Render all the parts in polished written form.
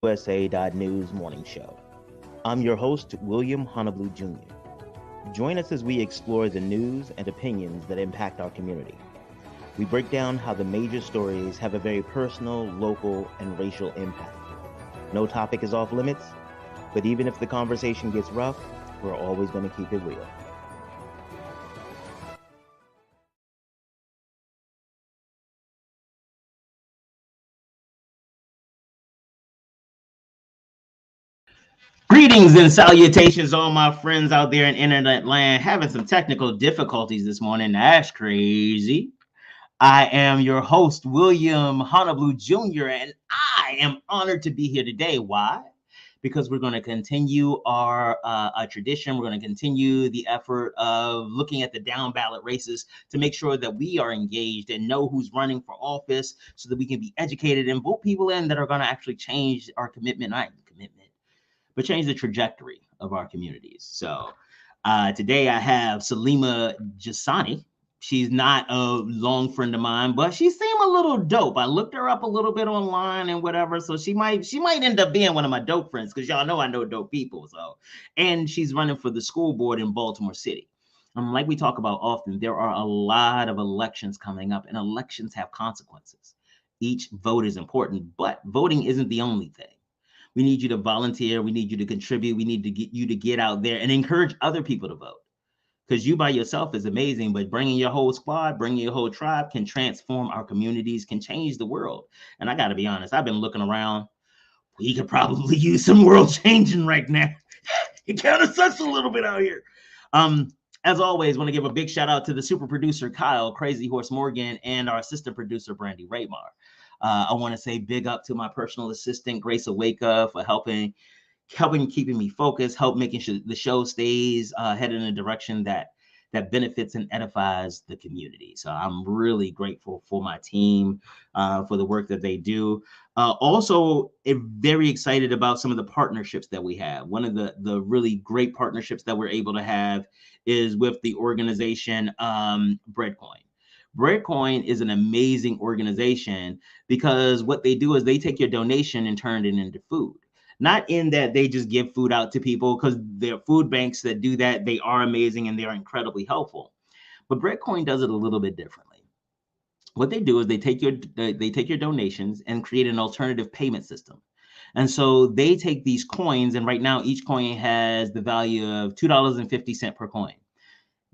BlackUSA.news morning show. I'm your host, William Honolulu Jr. Join us as we explore the news and opinions that impact our community. We break down how the major stories have a very personal, local, and racial impact. No topic is off limits, but even if the conversation gets rough, we're always going to keep it real. Greetings and salutations, all my friends out there in internet land. Having some technical difficulties this morning. That's crazy. I am your host, William Honolulu Jr., and I am honored to be here today. Why? Because we're going to continue our tradition. We're going to continue the effort of looking at the down ballot races to make sure that we are engaged and know who's running for office so that we can be educated and vote people in that are going to actually change our commitment, but change the trajectory of our communities. So today I have Salimah Jasani. She's not a long friend of mine, but she seemed a little dope. I looked her up a little bit online and whatever, so she might end up being one of my dope friends because y'all know I know dope people. So, and she's running for the school board in Baltimore City. Like we talk about often, there are a lot of elections coming up, and elections have consequences. Each vote is important, but voting isn't the only thing. We need you to volunteer. We need you to contribute. We need to get you to get out there and encourage other people to vote. Because you by yourself is amazing, but bringing your whole squad, bringing your whole tribe can transform our communities, can change the world. And I got to be honest, I've been looking around. We could probably use some world changing right now. It kind of sucks a little bit out here. As always, want to give a big shout out to the super producer Kyle, Crazy Horse Morgan, and our assistant producer Brandy Raymar. I want to say big up to my personal assistant Grace Awaka for helping keeping me focused, help making sure the show stays headed in a direction that benefits and edifies the community. So I'm really grateful for my team for the work that they do. Also, very excited about some of the partnerships that we have. One of the really great partnerships that we're able to have is with the organization Breadcoin. Breadcoin is an amazing organization because what they do is they take your donation and turn it into food. Not in that they just give food out to people, because there are food banks that do that. They are amazing and they are incredibly helpful. But Breadcoin does it a little bit differently. What they do is they take your donations and create an alternative payment system. And so they take these coins, and right now each coin has the value of $2.50 per coin.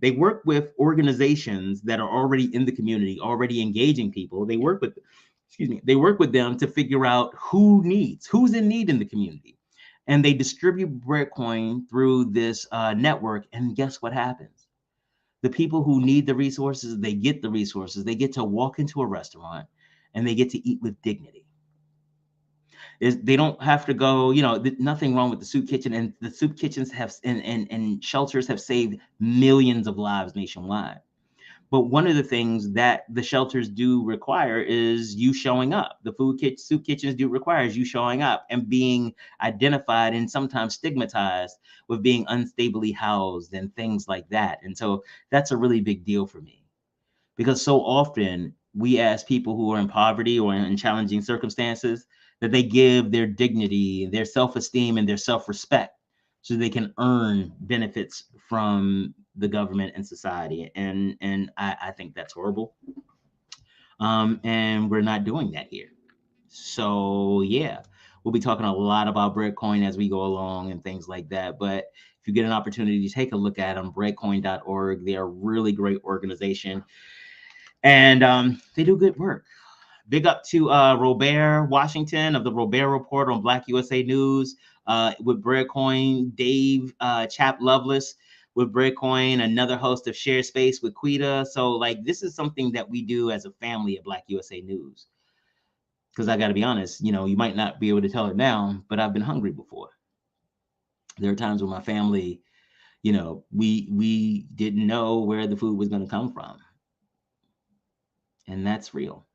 They work with organizations that are already in the community, already engaging people. They work with them to figure out who's in need in the community. And they distribute Breadcoin through this network. And guess what happens? The people who need the resources, they get the resources. They get to walk into a restaurant and they get to eat with dignity. They don't have to go, nothing wrong with the soup kitchen, and the soup kitchens and shelters have saved millions of lives nationwide. But one of the things that the shelters do require is you showing up. The soup kitchens do requires you showing up and being identified and sometimes stigmatized with being unstably housed and things like that. And so that's a really big deal for me, because so often we ask people who are in poverty or in challenging circumstances that they give their dignity, their self-esteem, and their self-respect so they can earn benefits from the government and society. And I think that's horrible. And we're not doing that here. So yeah, we'll be talking a lot about Breadcoin as we go along and things like that. But if you get an opportunity to take a look at them, breadcoin.org, they're a really great organization. And they do good work. Big up to Robert Washington of the Robert Report on BlackUSA.news with Breadcoin, Dave Chap Lovelace with Breadcoin, another host of Share Space with Quita. So like, this is something that we do as a family at BlackUSA.news. Because I got to be honest, you might not be able to tell it now, but I've been hungry before. There are times when my family, we didn't know where the food was going to come from. And that's real.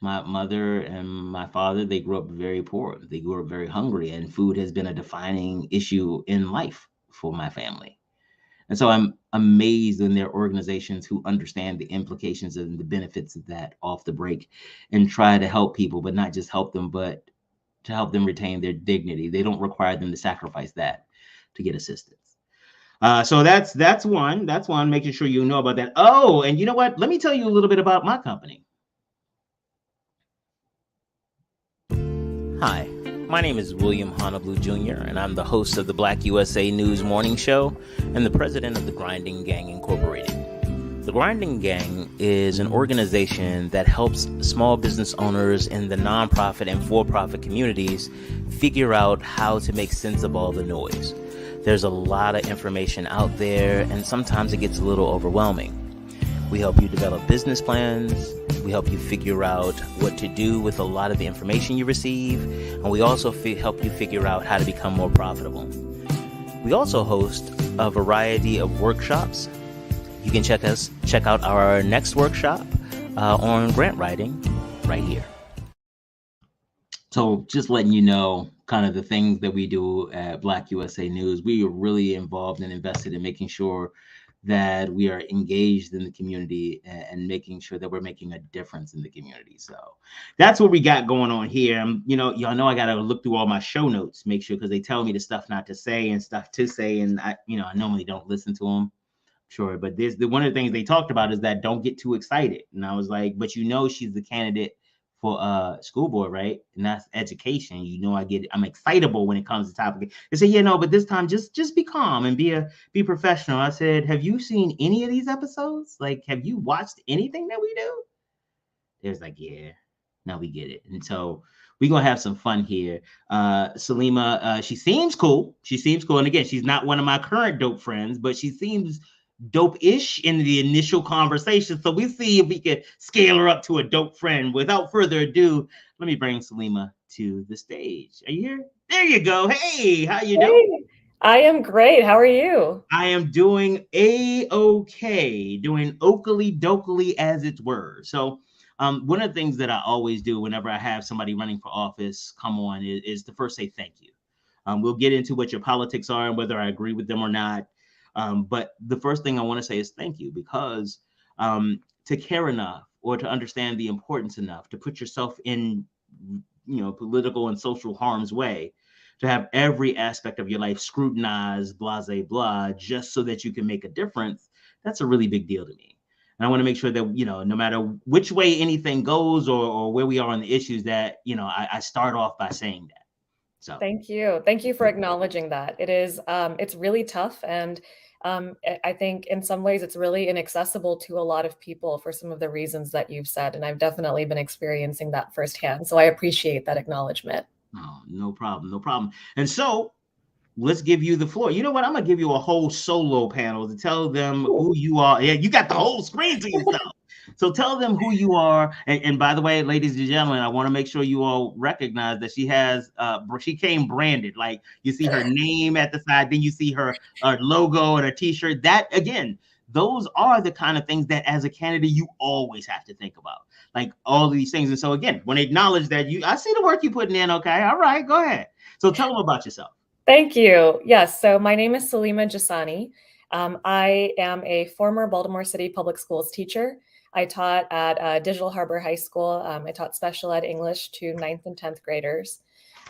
My mother and my father, they grew up very poor. They grew up very hungry, and food has been a defining issue in life for my family. And so I'm amazed in their organizations who understand the implications and the benefits of that off the break and try to help people, but not just help them, but to help them retain their dignity. They don't require them to sacrifice that to get assistance. So that's one. That's one. Making sure you know about that. Oh, and you know what? Let me tell you a little bit about my company. Hi, my name is William Honolulu Jr., and I'm the host of the BlackUSA.news morning show and the president of the Grinding Gang Incorporated. The Grinding Gang is an organization that helps small business owners in the nonprofit and for-profit communities figure out how to make sense of all the noise. There's a lot of information out there, and sometimes it gets a little overwhelming. We help you develop business plans. We help you figure out what to do with a lot of the information you receive. And we also help you figure out how to become more profitable. We also host a variety of workshops. You can check out our next workshop on grant writing right here. So just letting you know kind of the things that we do at BlackUSA.news. We are really involved and invested in making sure that we are engaged in the community and making sure that we're making a difference in the community. So that's what we got going on here. Y'all know I got to look through all my show notes, make sure, because they tell me the stuff not to say and stuff to say. And I normally don't listen to them. Sure. But one of the things they talked about is that don't get too excited. And I was like, but she's the candidate for school board, right? And that's education. I'm excitable when it comes to topic. They say, but this time just be calm and be professional. I said, have you seen any of these episodes? Like, have you watched anything that we do? There's like, yeah, now we get it. And so we're gonna have some fun here. Salimah, she seems cool. And again, she's not one of my current dope friends, but she seems dope-ish in the initial conversation. So we see if we can scale her up to a dope friend. Without further ado, let me bring Salimah to the stage. Are you here? There you go. Hey, how you doing? I am great. How are you? I am doing A-okay, doing okily dokily as it were. So one of the things that I always do whenever I have somebody running for office come on is to first say thank you. We'll get into what your politics are and whether I agree with them or not. But the first thing I want to say is thank you, because to care enough or to understand the importance enough to put yourself in, political and social harm's way, to have every aspect of your life scrutinized, blah, blah, blah, just so that you can make a difference, that's a really big deal to me. And I want to make sure that, no matter which way anything goes or where we are on the issues, that, I start off by saying that. So thank you. Thank you for acknowledging that. It is, it's really tough. And I think in some ways it's really inaccessible to a lot of people for some of the reasons that you've said. And I've definitely been experiencing that firsthand. So I appreciate that acknowledgement. Oh, no problem. And so let's give you the floor. You know what? I'm going to give you a whole solo panel to tell them who you are. Yeah, you got the whole screen to yourself. So tell them who you are. And by the way, ladies and gentlemen, I want to make sure you all recognize that she came branded. Like, you see her name at the side, then you see her logo and her t-shirt. That, again, those are the kind of things that as a candidate, you always have to think about. Like all of these things. And so again, when I acknowledge that I see the work you're putting in. Okay. All right, go ahead. So tell them about yourself. Thank you. Yes. So my name is Salimah Jasani. I am a former Baltimore City Public Schools teacher. I taught at Digital Harbor High School. I taught special ed English to 9th and 10th graders.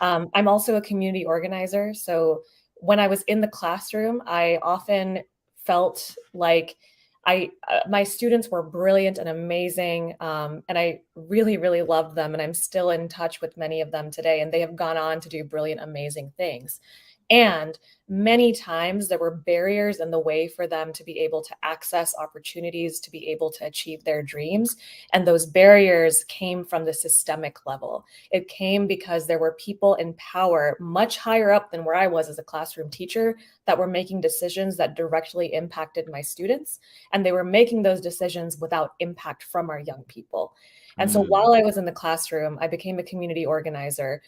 I'm also a community organizer. So when I was in the classroom, I often felt like my students were brilliant and amazing. And I really, really loved them. And I'm still in touch with many of them today. And they have gone on to do brilliant, amazing things. And many times there were barriers in the way for them to be able to access opportunities, to be able to achieve their dreams. And those barriers came from the systemic level. It came because there were people in power much higher up than where I was as a classroom teacher that were making decisions that directly impacted my students. And they were making those decisions without impact from our young people. And so while I was in the classroom, I became a community organizer.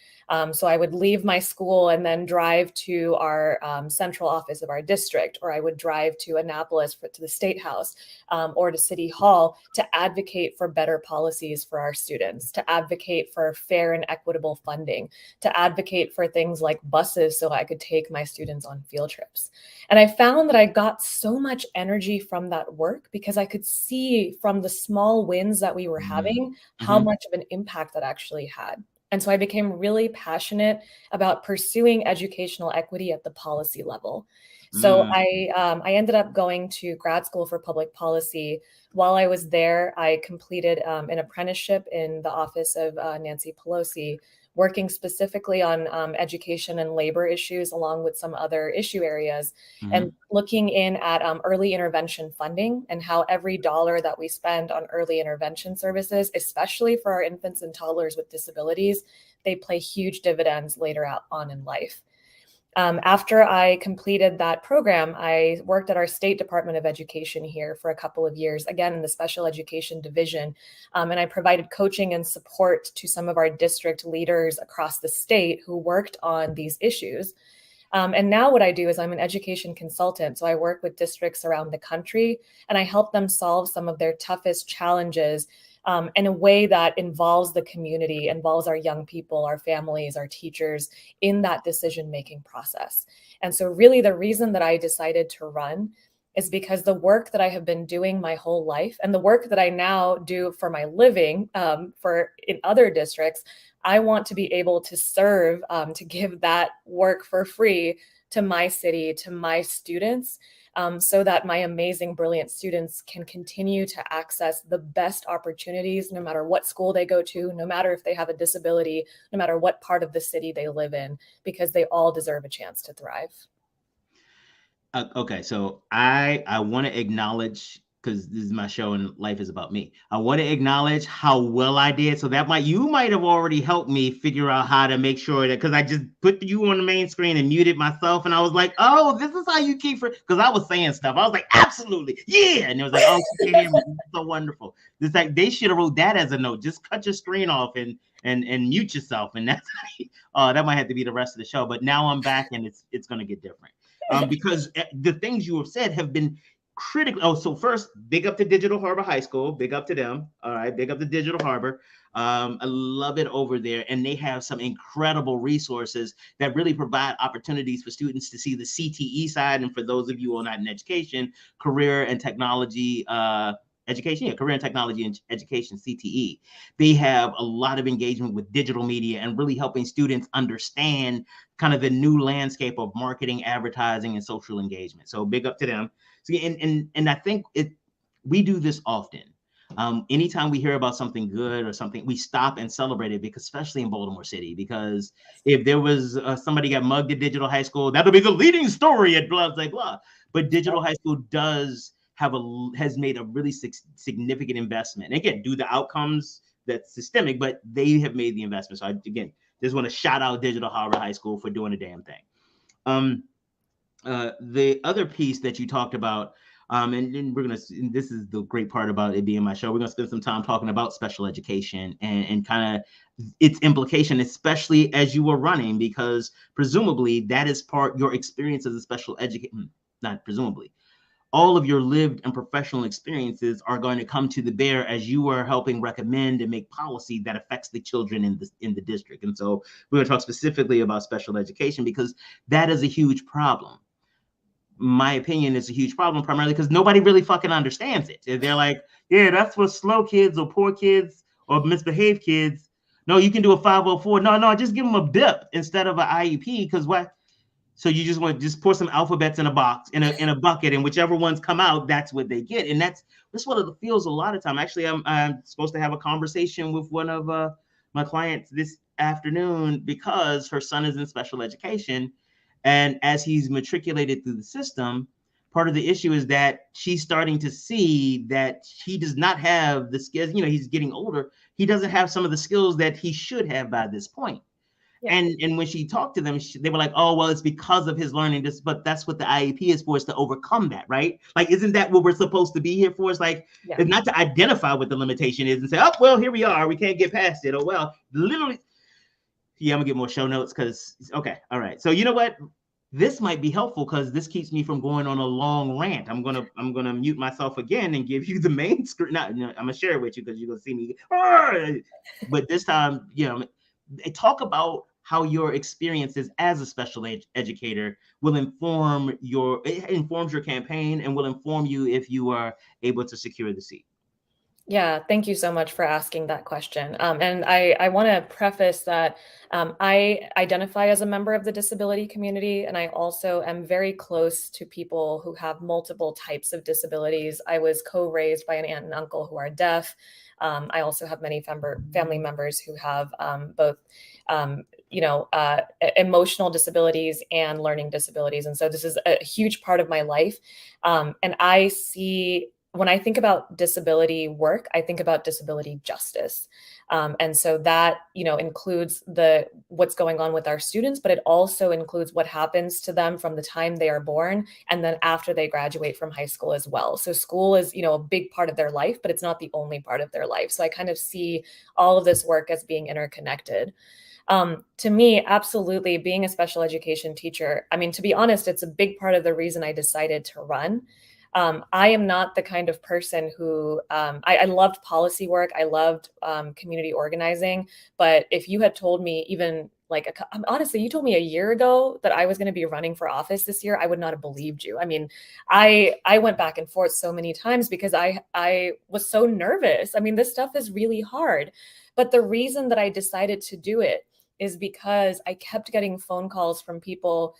So I would leave my school and then drive to our central office of our district, or I would drive to Annapolis to the State House or to City Hall to advocate for better policies for our students, to advocate for fair and equitable funding, to advocate for things like buses so I could take my students on field trips. And I found that I got so much energy from that work because I could see from the small wins that we were having how much of an impact that actually had. And so I became really passionate about pursuing educational equity at the policy level. So Mm. I ended up going to grad school for public policy. While I was there, I completed an apprenticeship in the office of Nancy Pelosi, working specifically on education and labor issues, along with some other issue areas, and looking in at early intervention funding and how every dollar that we spend on early intervention services, especially for our infants and toddlers with disabilities, they play huge dividends later out on in life. After I completed that program, I worked at our State Department of Education here for a couple of years, again in the special education division. And I provided coaching and support to some of our district leaders across the state who worked on these issues. And now what I do is I'm an education consultant. So I work with districts around the country and I help them solve some of their toughest challenges in a way that involves the community, involves our young people, our families, our teachers in that decision-making process. And so really the reason that I decided to run is because the work that I have been doing my whole life and the work that I now do for my living for in other districts, I want to be able to serve, to give that work for free to my city, to my students, so that my amazing, brilliant students can continue to access the best opportunities, no matter what school they go to, no matter if they have a disability, no matter what part of the city they live in, because they all deserve a chance to thrive. Okay, so I want to acknowledge, because this is my show and life is about me. I want to acknowledge how well I did. So you might have already helped me figure out how to make sure that, because I just put you on the main screen and muted myself, and I was like, oh, this is how you keep for, because I was saying stuff. I was like, absolutely, yeah, and it was like, oh, she can't hear me. This is so wonderful. It's like they should have wrote that as a note. Just cut your screen off and mute yourself, and that's that might have to be the rest of the show. But now I'm back, and it's gonna get different. Because the things you have said have been critical. Oh, so first, big up to Digital Harbor High School. Big up to them. All right, big up to Digital Harbor. I love it over there, and they have some incredible resources that really provide opportunities for students to see the CTE side. And for those of you who are not in education, career and technology education, career and technology and education, CTE. They have a lot of engagement with digital media and really helping students understand kind of the new landscape of marketing, advertising, and social engagement. So big up to them. So, and I think we do this often. Anytime we hear about something good or something, we stop and celebrate it, because especially in Baltimore City, because if there was somebody got mugged at Digital High School, that'll be the leading story at blah, blah, blah. But Digital High School has made a really significant investment. And again, do the outcomes that's systemic, but they have made the investment. So again, just want to shout out Digital Harbor High School for doing the damn thing. The other piece that you talked about, and this is the great part about it being my show, we're gonna spend some time talking about special education and kind of its implication, especially as you were running, because presumably that is your experience as a special educator, not presumably, all of your lived and professional experiences are going to come to the bear as you are helping recommend and make policy that affects the children in the district. And so we're going to talk specifically about special education, because that is a huge problem. My opinion is a huge problem, primarily because nobody really fucking understands it. They're like, yeah, that's for slow kids or poor kids or misbehaved kids. No, you can do a 504. No, just give them a BIP instead of an IEP, because what? So you just want to just pour some alphabets in a box, in a bucket, and whichever ones come out, that's what they get. And that's what it feels a lot of time. Actually, I'm supposed to have a conversation with one of my clients this afternoon, because her son is in special education, and as he's matriculated through the system, part of the issue is that she's starting to see that he does not have the skills. He's getting older. He doesn't have some of the skills that he should have by this point. Yeah. And when she talked to them, they were like, oh, well, it's because of his learning this, but that's what the IEP is for, is to overcome that, right? Like, isn't that what we're supposed to be here for? It's like, it's not to identify what the limitation is and say, oh, well, here we are, we can't get past it. Oh, well, literally. Yeah, I'm gonna get more show notes because, okay, all right. So you know what? This might be helpful because this keeps me from going on a long rant. I'm gonna mute myself again and give you the main screen. No, I'm gonna share it with you because you're gonna see me. But this time, talk about how your experiences as a special educator will informs your campaign and will inform you if you are able to secure the seat. Yeah, thank you so much for asking that question. And I want to preface that I identify as a member of the disability community, and I also am very close to people who have multiple types of disabilities. I was co-raised by an aunt and uncle who are deaf. I also have many family members who have both, emotional disabilities and learning disabilities. And so this is a huge part of my life. And I see when I think about disability work, I think about disability justice. And so that, includes what's going on with our students, but it also includes what happens to them from the time they are born and then after they graduate from high school as well. So school is, a big part of their life, but it's not the only part of their life. So I kind of see all of this work as being interconnected. To me, absolutely, being a special education teacher, I mean, to be honest, it's a big part of the reason I decided to run. I am not the kind of person who I loved policy work. I loved community organizing. But if you had told me even like honestly, you told me a year ago that I was going to be running for office this year, I would not have believed you. I mean, I went back and forth so many times because I was so nervous. I mean, this stuff is really hard. But the reason that I decided to do it is because I kept getting phone calls from people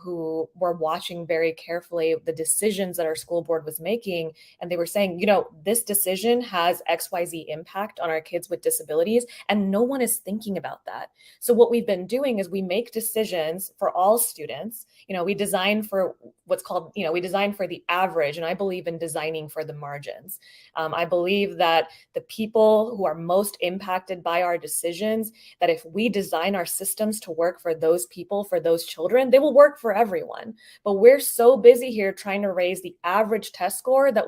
who were watching very carefully the decisions that our school board was making. And they were saying, this decision has XYZ impact on our kids with disabilities, and no one is thinking about that. So what we've been doing is we make decisions for all students. We design for what's called, we design for the average. And I believe in designing for the margins. I believe that the people who are most impacted by our decisions, that if we design our systems to work for those people, for those children, they will work for everyone. But we're so busy here trying to raise the average test score that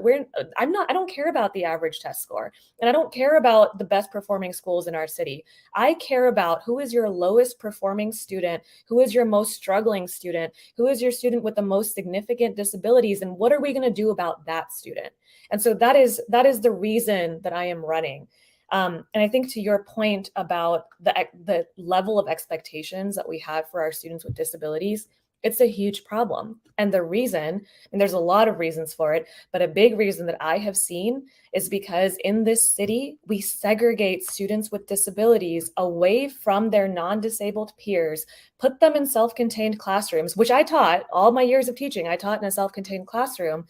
I don't care about the average test score. And I don't care about the best performing schools in our city. I care about who is your lowest performing student, who is your most struggling student, who is your student with the most significant disabilities, and what are we going to do about that student? And so that is the reason that I am running. And I think to your point about the level of expectations that we have for our students with disabilities, it's a huge problem. And the reason, and there's a lot of reasons for it, but a big reason that I have seen is because in this city, we segregate students with disabilities away from their non-disabled peers, put them in self-contained classrooms, which I taught all my years of teaching. I taught in a self-contained classroom.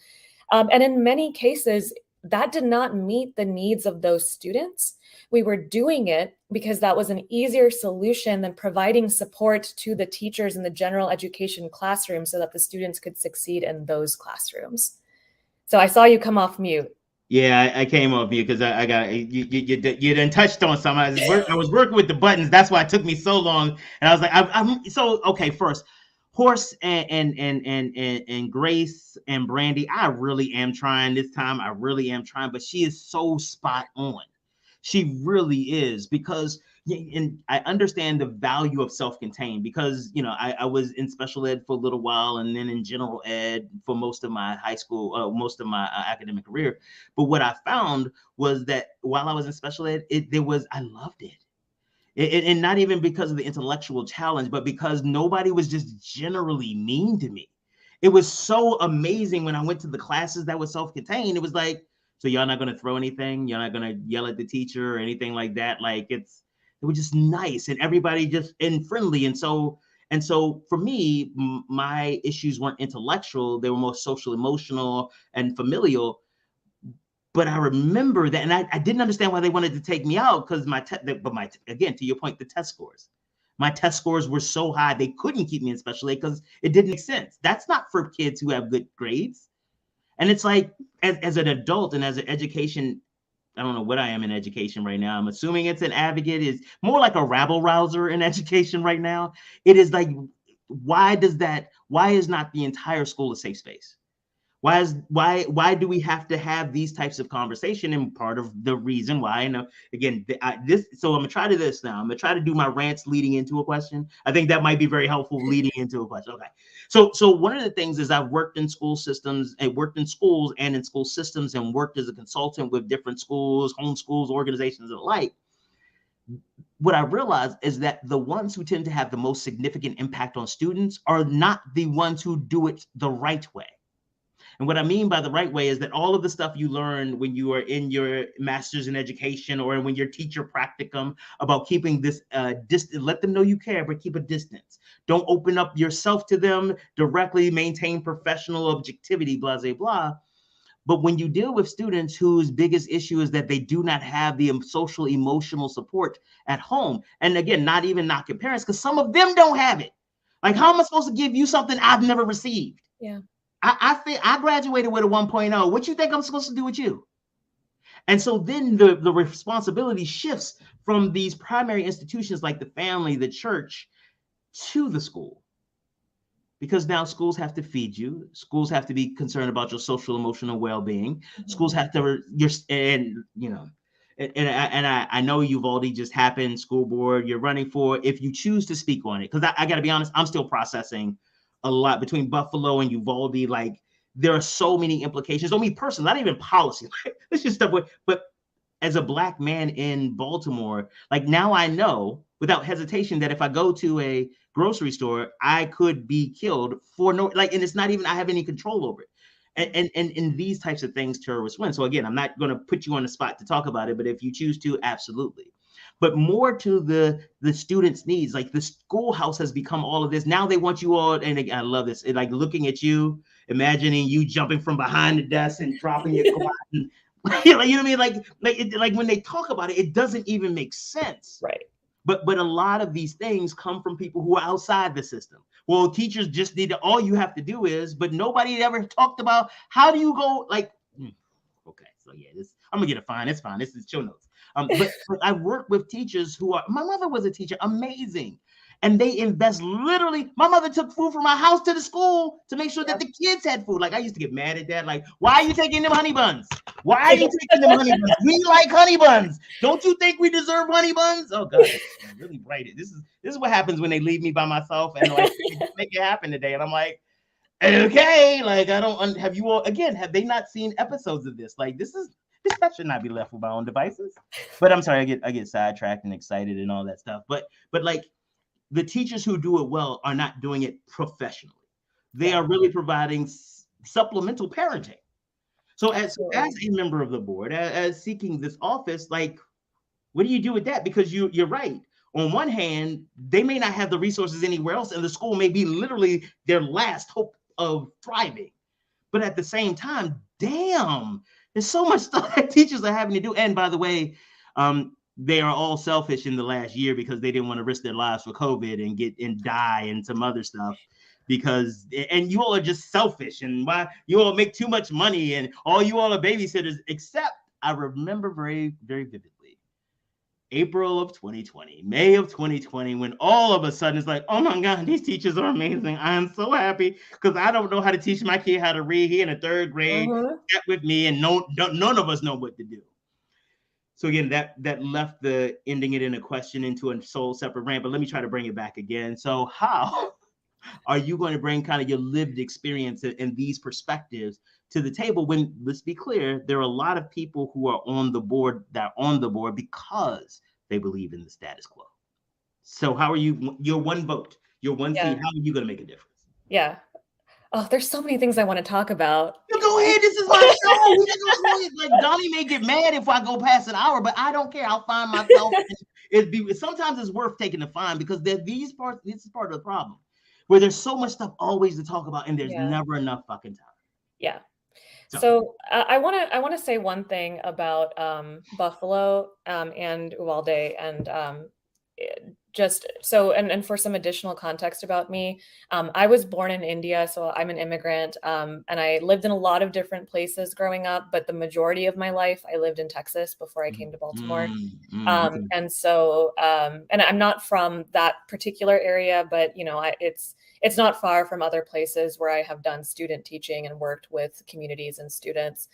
And in many cases, that did not meet the needs of those students. We were doing it because that was an easier solution than providing support to the teachers in the general education classroom so that the students could succeed in those classrooms. So I saw you come off mute. Yeah, I came off mute because I got you done touched on something. I was working with the buttons. That's why it took me so long. And I was like, I'm so okay. First, Horse and Grace and Brandy, I really am trying this time. I really am trying, but she is so spot on. She really is, because and I understand the value of self-contained, because I was in special ed for a little while and then in general ed for most of my high school, most of my academic career. But what I found was that while I was in special ed, I loved it. And not even because of the intellectual challenge, but because nobody was just generally mean to me. It was so amazing when I went to the classes that were self-contained. It was like, so y'all not going to throw anything? You're not going to yell at the teacher or anything like that? Like it was just nice, and everybody just and friendly. And so for me, my issues weren't intellectual. They were more social, emotional, and familial. But I remember that, and I didn't understand why they wanted to take me out, because again, to your point, the test scores. My test scores were so high, they couldn't keep me in special ed because it didn't make sense. That's not for kids who have good grades. And it's like, as an adult and as an education, I don't know what I am in education right now. I'm assuming it's an advocate, is more like a rabble rouser in education right now. It is like, why is not the entire school a safe space? Why do we have to have these types of conversation? And part of the reason why, I know, again, so I'm gonna try to this now. I'm gonna try to do my rants leading into a question. I think that might be very helpful leading into a question. Okay. So one of the things is I've worked in school systems, and worked in schools and in school systems, and worked as a consultant with different schools, home schools, organizations, and the like. What I realized is that the ones who tend to have the most significant impact on students are not the ones who do it the right way. And what I mean by the right way is that all of the stuff you learn when you are in your master's in education or when you're teacher practicum about keeping this distance, let them know you care, but keep a distance. Don't open up yourself to them directly, maintain professional objectivity, blah, blah, blah. But when you deal with students whose biggest issue is that they do not have the social emotional support at home, and again, not even knocking parents, because some of them don't have it. Like, how am I supposed to give you something I've never received? Yeah. I think I graduated with a 1.0. What you think I'm supposed to do with you? And so then the responsibility shifts from these primary institutions like the family, the church, to the school. Because now schools have to feed you. Schools have to be concerned about your social emotional well-being. Mm-hmm. Schools have to, I know Uvalde just happened, school board you're running for, if you choose to speak on it. Because I got to be honest, I'm still processing a lot between Buffalo and Uvalde. Like, there are so many implications on me personally, not even policy. It's just stuff. But as a Black man in Baltimore, like, now I know without hesitation that if I go to a grocery store, I could be killed for no, like, and it's not even I have any control over it. And these types of things terrorists win. So again, I'm not going to put you on the spot to talk about it, but if you choose to, absolutely. But more to the students' needs, like the schoolhouse has become all of this. Now they want you all, and again, I love this, like looking at you, imagining you jumping from behind the desk and dropping your quad. And, you know what I mean? Like when they talk about it, it doesn't even make sense. Right. But a lot of these things come from people who are outside the system. Well, teachers just need to, all you have to do is, but nobody ever talked about how do you go, like, okay, so yeah, I'm gonna get a fine. It's fine. This is show notes. But I work with teachers who are, my mother was a teacher, amazing. And they invest literally, my mother took food from my house to the school to make sure that the kids had food. Like, I used to get mad at that. Like, why are you taking them honey buns? Why are you taking them honey buns? We like honey buns. Don't you think we deserve honey buns? Oh God, I'm really bright. This is what happens when they leave me by myself and like make it happen today. And I'm like, okay, like I don't have you all again. Have they not seen episodes of this? Like this stuff should not be left with my own devices. But I'm sorry, I get sidetracked and excited and all that stuff. But like the teachers who do it well are not doing it professionally. They are really providing supplemental parenting. So as a member of the board, as seeking this office, like, what do you do with that? Because you're right. On one hand, they may not have the resources anywhere else, and the school may be literally their last hope of thriving. But at the same time, damn, there's so much stuff that teachers are having to do. And by the way, they are all selfish in the last year because they didn't want to risk their lives for COVID and die and some other stuff. And you all are just selfish, and why you all make too much money, and all you all are babysitters. Except I remember very, very vividly, April of 2020, May of 2020, when all of a sudden it's like, oh my God, these teachers are amazing. I am so happy because I don't know how to teach my kid how to read. He in the third grade, get with me, and none of us know what to do. So again, that left the ending it in a question into a sole separate rant, but let me try to bring it back again. So how are you going to bring kind of your lived experience and these perspectives to the table when, let's be clear, there are a lot of people who are on the board because they believe in the status quo. So how are you, your one vote, your one seat, how are you going to make a difference? Yeah. Oh, there's so many things I want to talk about. You go ahead. This is my show. Like Donnie may get mad if I go past an hour, but I don't care. I'll find myself. Sometimes it's worth taking the fine because this is part of the problem, where there's so much stuff always to talk about and there's never enough fucking time. Yeah. So I want to say one thing about Buffalo and Uvalde, and just so, and for some additional context about me, I was born in India, so I'm an immigrant, and I lived in a lot of different places growing up, but the majority of my life I lived in Texas before I came to Baltimore. And so, and I'm not from that particular area, but you know, it's not far from other places where I have done student teaching and worked with communities and students.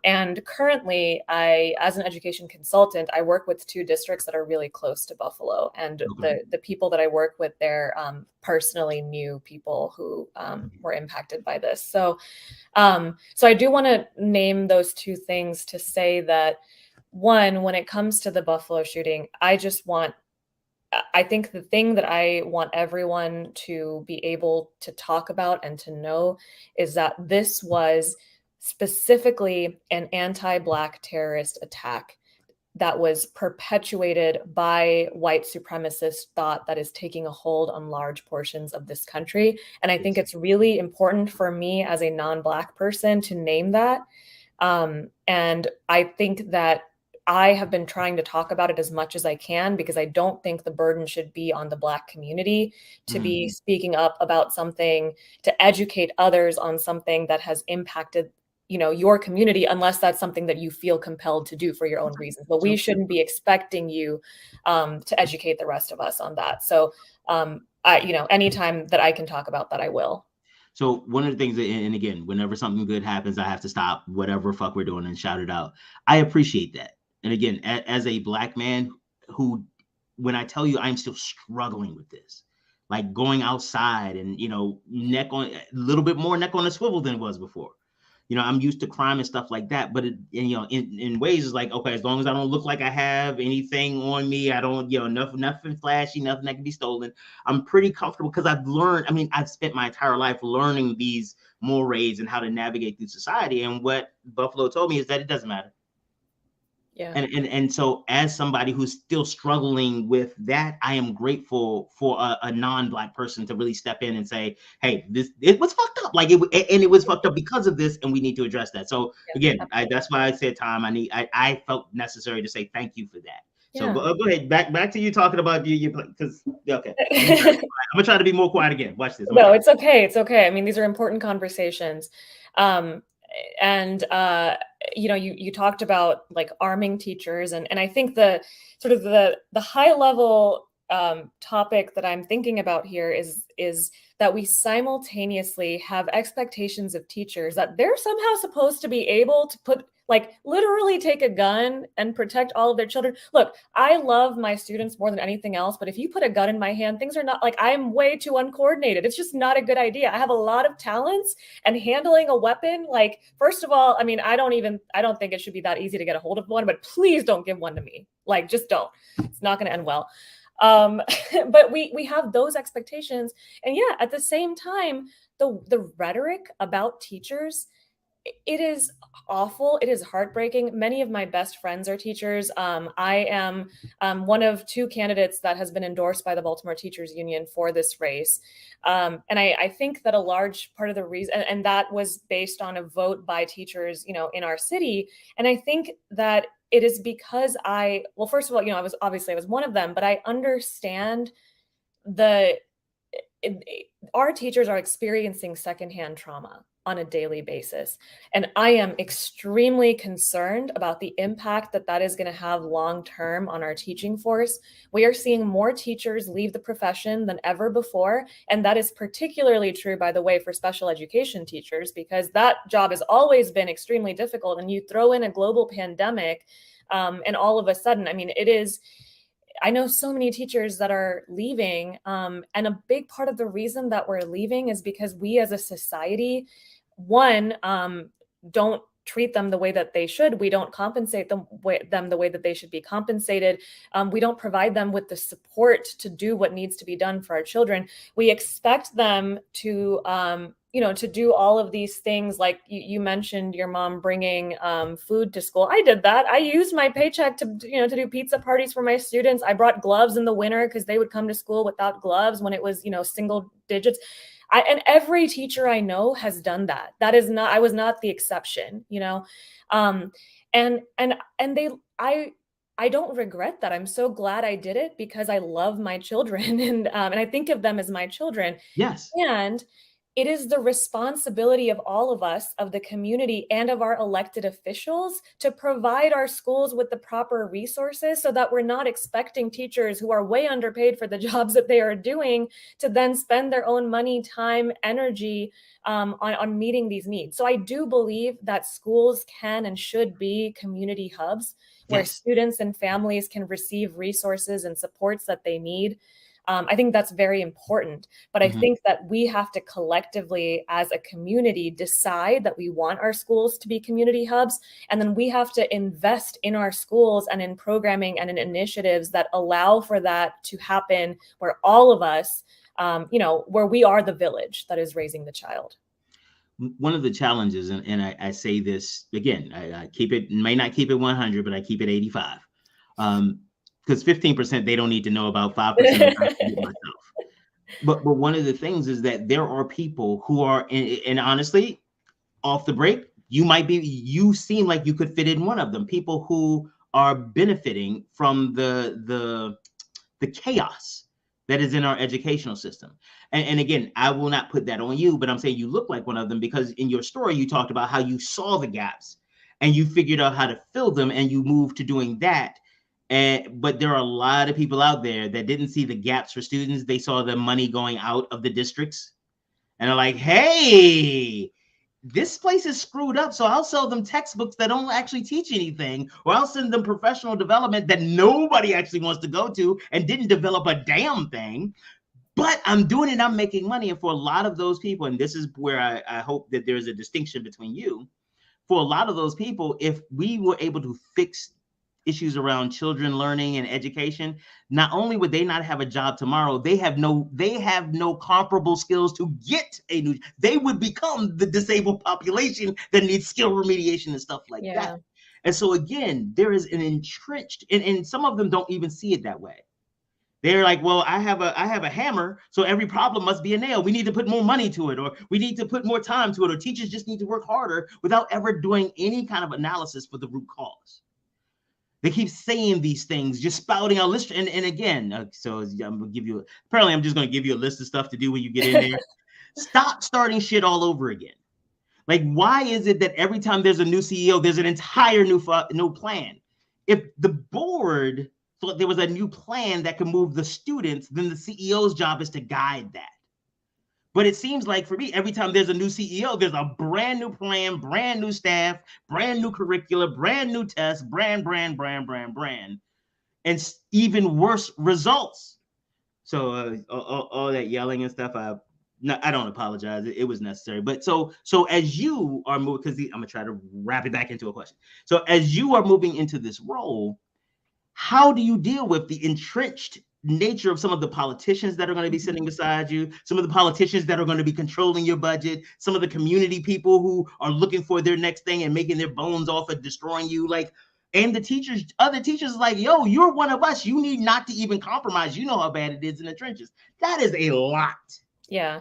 And currently, as an education consultant, I work with 2 districts that are really close to Buffalo, and the people that I work with there personally knew people who were impacted by this. So I do want to name those 2 things to say that, one, when it comes to the Buffalo shooting, I just want I think the thing that I want everyone to be able to talk about and to know is that this was specifically an anti-Black terrorist attack that was perpetuated by white supremacist thought that is taking a hold on large portions of this country. And I think it's really important for me as a non-Black person to name that. And I think that I have been trying to talk about it as much as I can, because I don't think the burden should be on the Black community to be speaking up about something, to educate others on something that has impacted, your community, unless that's something that you feel compelled to do for your own reasons. But we shouldn't be expecting you to educate the rest of us on that. So anytime that I can talk about that, I will. So one of the things, and again, whenever something good happens, I have to stop whatever fuck we're doing and shout it out. I appreciate that. And again, as a Black man who, when I tell you I'm still struggling with this, like going outside and, neck on a little bit more neck on a swivel than it was before. I'm used to crime and stuff like that, but in ways it's like, okay, as long as I don't look like I have anything on me, I don't, nothing flashy, nothing that can be stolen, I'm pretty comfortable, because I've spent my entire life learning these mores and how to navigate through society. And what Buffalo told me is that it doesn't matter. Yeah. And so as somebody who's still struggling with that, I am grateful for a non-Black person to really step in and say, hey, it was fucked up. It was fucked up because of this, and we need to address that. So again, that's why I said, Tom, I felt necessary to say thank you for that. So go ahead, back to you talking about you, because okay. I'm gonna try to be more quiet again. Watch this. No, it's okay. It's okay. I mean, these are important conversations. You talked about like arming teachers, and I think the sort of the high level topic that I'm thinking about here is that we simultaneously have expectations of teachers that they're somehow supposed to be able to literally take a gun and protect all of their children. Look, I love my students more than anything else, but if you put a gun in my hand, things are not I'm way too uncoordinated. It's just not a good idea. I have a lot of talents, and handling a weapon, first of all, I mean, I don't think it should be that easy to get a hold of one, but please don't give one to me. Just don't. It's not going to end well. But we have those expectations. And yeah, at the same time, the rhetoric about teachers, it is awful. It is heartbreaking. Many of my best friends are teachers. I am one of two candidates that has been endorsed by the Baltimore Teachers Union for this race. And I think that a large part of the reason, and that was based on a vote by teachers, in our city. And I think that it is because first of all, I was one of them, but I understand our teachers are experiencing secondhand trauma on a daily basis. And I am extremely concerned about the impact that is going to have long-term on our teaching force. We are seeing more teachers leave the profession than ever before. And that is particularly true, by the way, for special education teachers, because that job has always been extremely difficult. And you throw in a global pandemic, and all of a sudden, I mean, I know so many teachers that are leaving. And a big part of the reason that we're leaving is because we as a society, don't treat them the way that they should. We don't compensate them the way that they should be compensated. We don't provide them with the support to do what needs to be done for our children. We expect them to, to do all of these things. Like you mentioned your mom bringing food to school. I did that. I used my paycheck to do pizza parties for my students. I brought gloves in the winter because they would come to school without gloves when it was, single digits. And every teacher I know has done that. I was not the exception, and I don't regret that. I'm so glad I did it because I love my children and I think of them as my children. Yes. And it is the responsibility of all of us, of the community, and of our elected officials to provide our schools with the proper resources so that we're not expecting teachers who are way underpaid for the jobs that they are doing to then spend their own money, time, energy on meeting these needs. So I do believe that schools can and should be community hubs where students and families can receive resources and supports that they need. I think that's very important. But I Mhm. think that we have to collectively, as a community, decide that we want our schools to be community hubs. And then we have to invest in our schools and in programming and in initiatives that allow for that to happen, where all of us, where we are the village that is raising the child. One of the challenges, and I say this again, I keep it, may not keep it 100, but I keep it 85. Because 15% they don't need to know about, 5% I forget myself. But one of the things is that there are people who are, and honestly, off the break, you seem like you could fit in one of them. People who are benefiting from the chaos that is in our educational system. And again, I will not put that on you, but I'm saying you look like one of them, because in your story, you talked about how you saw the gaps and you figured out how to fill them, and you moved to doing that. But there are a lot of people out there that didn't see the gaps for students. They saw the money going out of the districts and are like, hey, this place is screwed up, so I'll sell them textbooks that don't actually teach anything, or I'll send them professional development that nobody actually wants to go to and didn't develop a damn thing. But I'm doing it, I'm making money. And for a lot of those people, and this is where I hope that there's a distinction between you, for a lot of those people, if we were able to fix issues around children learning and education, not only would they not have a job tomorrow, they have no comparable skills to get a new, they would become the disabled population that needs skill remediation and stuff like that. And so again, there is an entrenched, and some of them don't even see it that way. They're like, well, I have a hammer, so every problem must be a nail. We need to put more money to it, or we need to put more time to it, or teachers just need to work harder, without ever doing any kind of analysis for the root cause. They keep saying these things, just spouting out list. And again, so I'm gonna give you, apparently I'm just gonna give you a list of stuff to do when you get in there. Stop starting shit all over again. Like, why is it that every time there's a new CEO, there's an entire new plan? If the board thought there was a new plan that could move the students, then the CEO's job is to guide that. But it seems like, for me, every time there's a new CEO, there's a brand new plan, brand new staff, brand new curricula, brand new tests, brand, and even worse results. So all that yelling and stuff, I don't apologize. It was necessary. But so as you are moving, because I'm gonna try to wrap it back into a question. So as you are moving into this role, how do you deal with the entrenched nature of some of the politicians that are going to be sitting beside you, some of the politicians that are going to be controlling your budget, some of the community people who are looking for their next thing and making their bones off of destroying you, like, and the teachers, other teachers, like, yo, you're one of us, you need not to even compromise, you know how bad it is in the trenches. That is a lot. Yeah,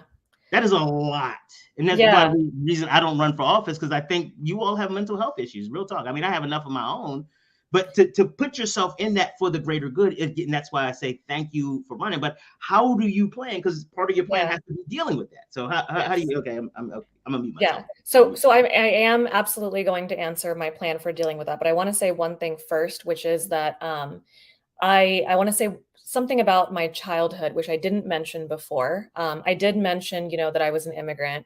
that is a lot. And that's one reason I don't run for office, because I think you all have mental health issues. Real talk. I mean, I have enough of my own, but to put yourself in that for the greater good, and that's why I say thank you for running. But how do you plan? Because part of your plan has to be dealing with that. So how do you? Okay, I'm gonna mute myself. So I am absolutely going to answer my plan for dealing with that. But I want to say one thing first, which is that I want to say something about my childhood, which I didn't mention before. I did mention, that I was an immigrant.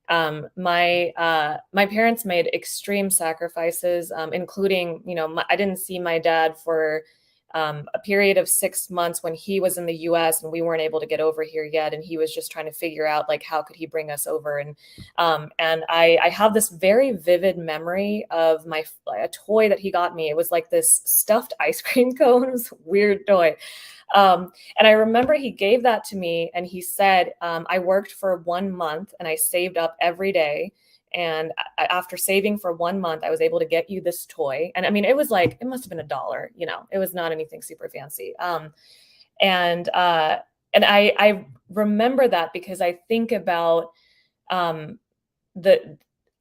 My parents made extreme sacrifices, including, I didn't see my dad for a period of 6 months when he was in the US and we weren't able to get over here yet. And he was just trying to figure out, like, how could he bring us over? And I have this very vivid memory of a toy that he got me. It was like this stuffed ice cream cone. It was a weird toy. And I remember he gave that to me and he said, I worked for 1 month and I saved up every day. And after saving for 1 month, I was able to get you this toy. And I mean, it was like, it must've been $1, it was not anything super fancy. And I remember that because I think about,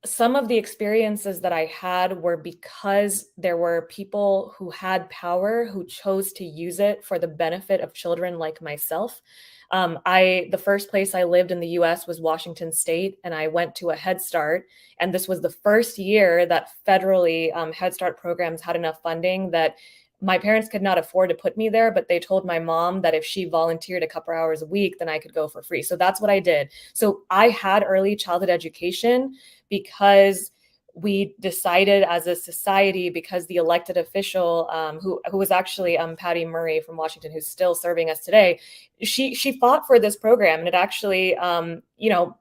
some of the experiences that I had were because there were people who had power who chose to use it for the benefit of children like myself. The first place I lived in the US was Washington State, and I went to a Head Start. And this was the first year that federally Head Start programs had enough funding that my parents could not afford to put me there, but they told my mom that if she volunteered a couple hours a week, then I could go for free. So that's what I did. So I had early childhood education because we decided as a society, because the elected official, who was actually Patty Murray from Washington, who's still serving us today, she fought for this program, and it actually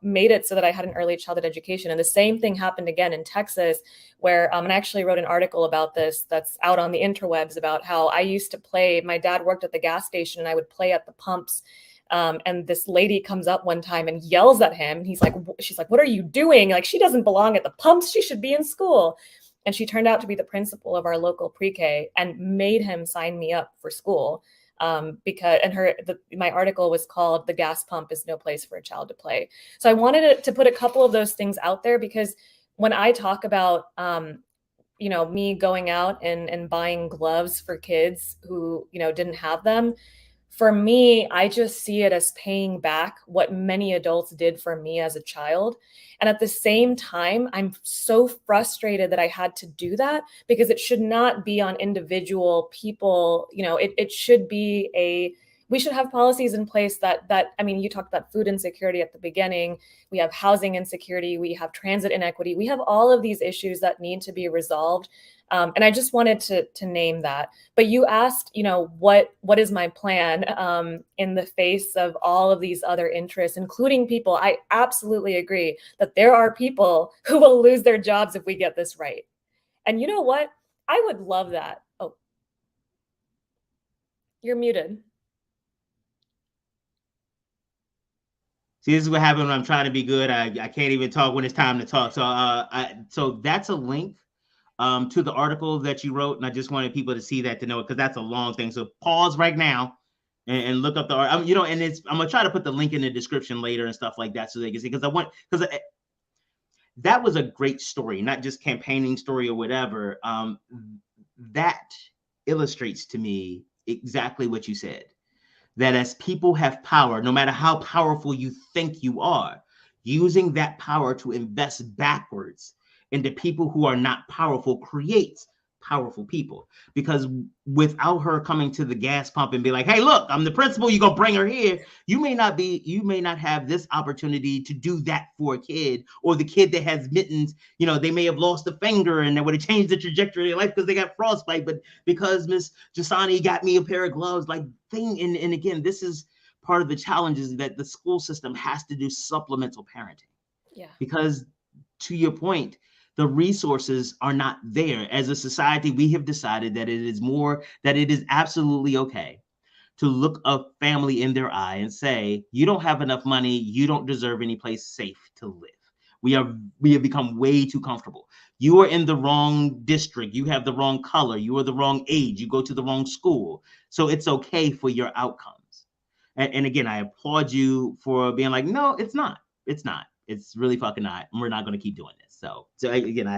made it so that I had an early childhood education. And the same thing happened again in Texas, where and I actually wrote an article about this that's out on the interwebs about how I used to play. My dad worked at the gas station, and I would play at the pumps. And this lady comes up one time and yells at him. She's like, "What are you doing? Like, she doesn't belong at the pumps. She should be in school." And she turned out to be the principal of our local pre-K and made him sign me up for school. Because my article was called "The Gas Pump is No Place for a Child to Play." So I wanted to put a couple of those things out there, because when I talk about me going out and buying gloves for kids who didn't have them, for me, I just see it as paying back what many adults did for me as a child. And at the same time, I'm so frustrated that I had to do that, because it should not be on individual people. It should be we should have policies in place that you talked about food insecurity at the beginning. We have housing insecurity. We have transit inequity. We have all of these issues that need to be resolved. And I just wanted to name that. But you asked, what is my plan in the face of all of these other interests, including people. I absolutely agree that there are people who will lose their jobs if we get this right. And you know what? I would love that. Oh, you're muted. See, this is what happens when I'm trying to be good. I can't even talk when it's time to talk. So that's a link to the article that you wrote, and I just wanted people to see that, to know it, because that's a long thing. So pause right now and look up the article. And I'm gonna try to put the link in the description later and stuff like that, so they can see, because that was a great story, not just campaigning story or whatever. That illustrates to me exactly what you said. That as people have power, no matter how powerful you think you are, using that power to invest backwards into people who are not powerful creates powerful people. Because without her coming to the gas pump and be like, "Hey, look, I'm the principal, you gonna bring her here," you may not have this opportunity to do that for a kid, or the kid that has mittens, they may have lost a finger and that would have changed the trajectory of their life because they got frostbite. But because Miss Jasani got me a pair of gloves, and again, this is part of the challenges that the school system has to do supplemental parenting. Yeah. Because to your point, the resources are not there. As a society, we have decided that it is absolutely okay to look a family in their eye and say, "You don't have enough money. You don't deserve any place safe to live." We have become way too comfortable. You are in the wrong district. You have the wrong color. You are the wrong age. You go to the wrong school. So it's okay for your outcomes. And again, I applaud you for being like, "No, it's not. It's not. It's really fucking not. And we're not going to keep doing this." So again, I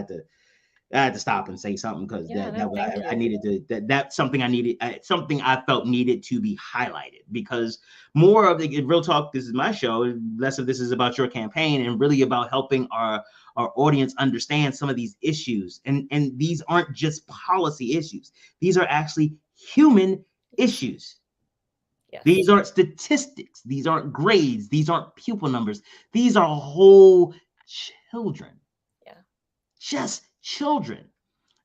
had to stop and say something, because I needed to. That's something I needed. Something I felt needed to be highlighted, because more of the real talk. This is my show. Less of this is about your campaign, and really about helping our audience understand some of these issues. And these aren't just policy issues. These are actually human issues. Yes. These aren't statistics. These aren't grades. These aren't pupil numbers. These are whole children. Yeah. Just children,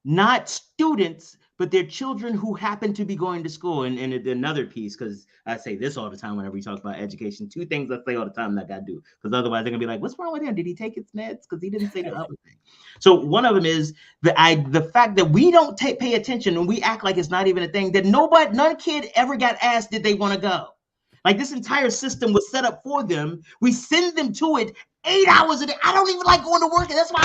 not students, but they're children who happen to be going to school. And another piece, because I say this all the time whenever we talk about education, two things I say all the time that I got to do, because otherwise they're gonna be like, "What's wrong with him? Did he take his meds?" Because he didn't say the other thing. So one of them is the fact that we don't pay attention, and we act like it's not even a thing, that none kid ever got asked, did they want to go? Like, this entire system was set up for them. We send them to it 8 hours a day. I don't even like going to work, and that's why.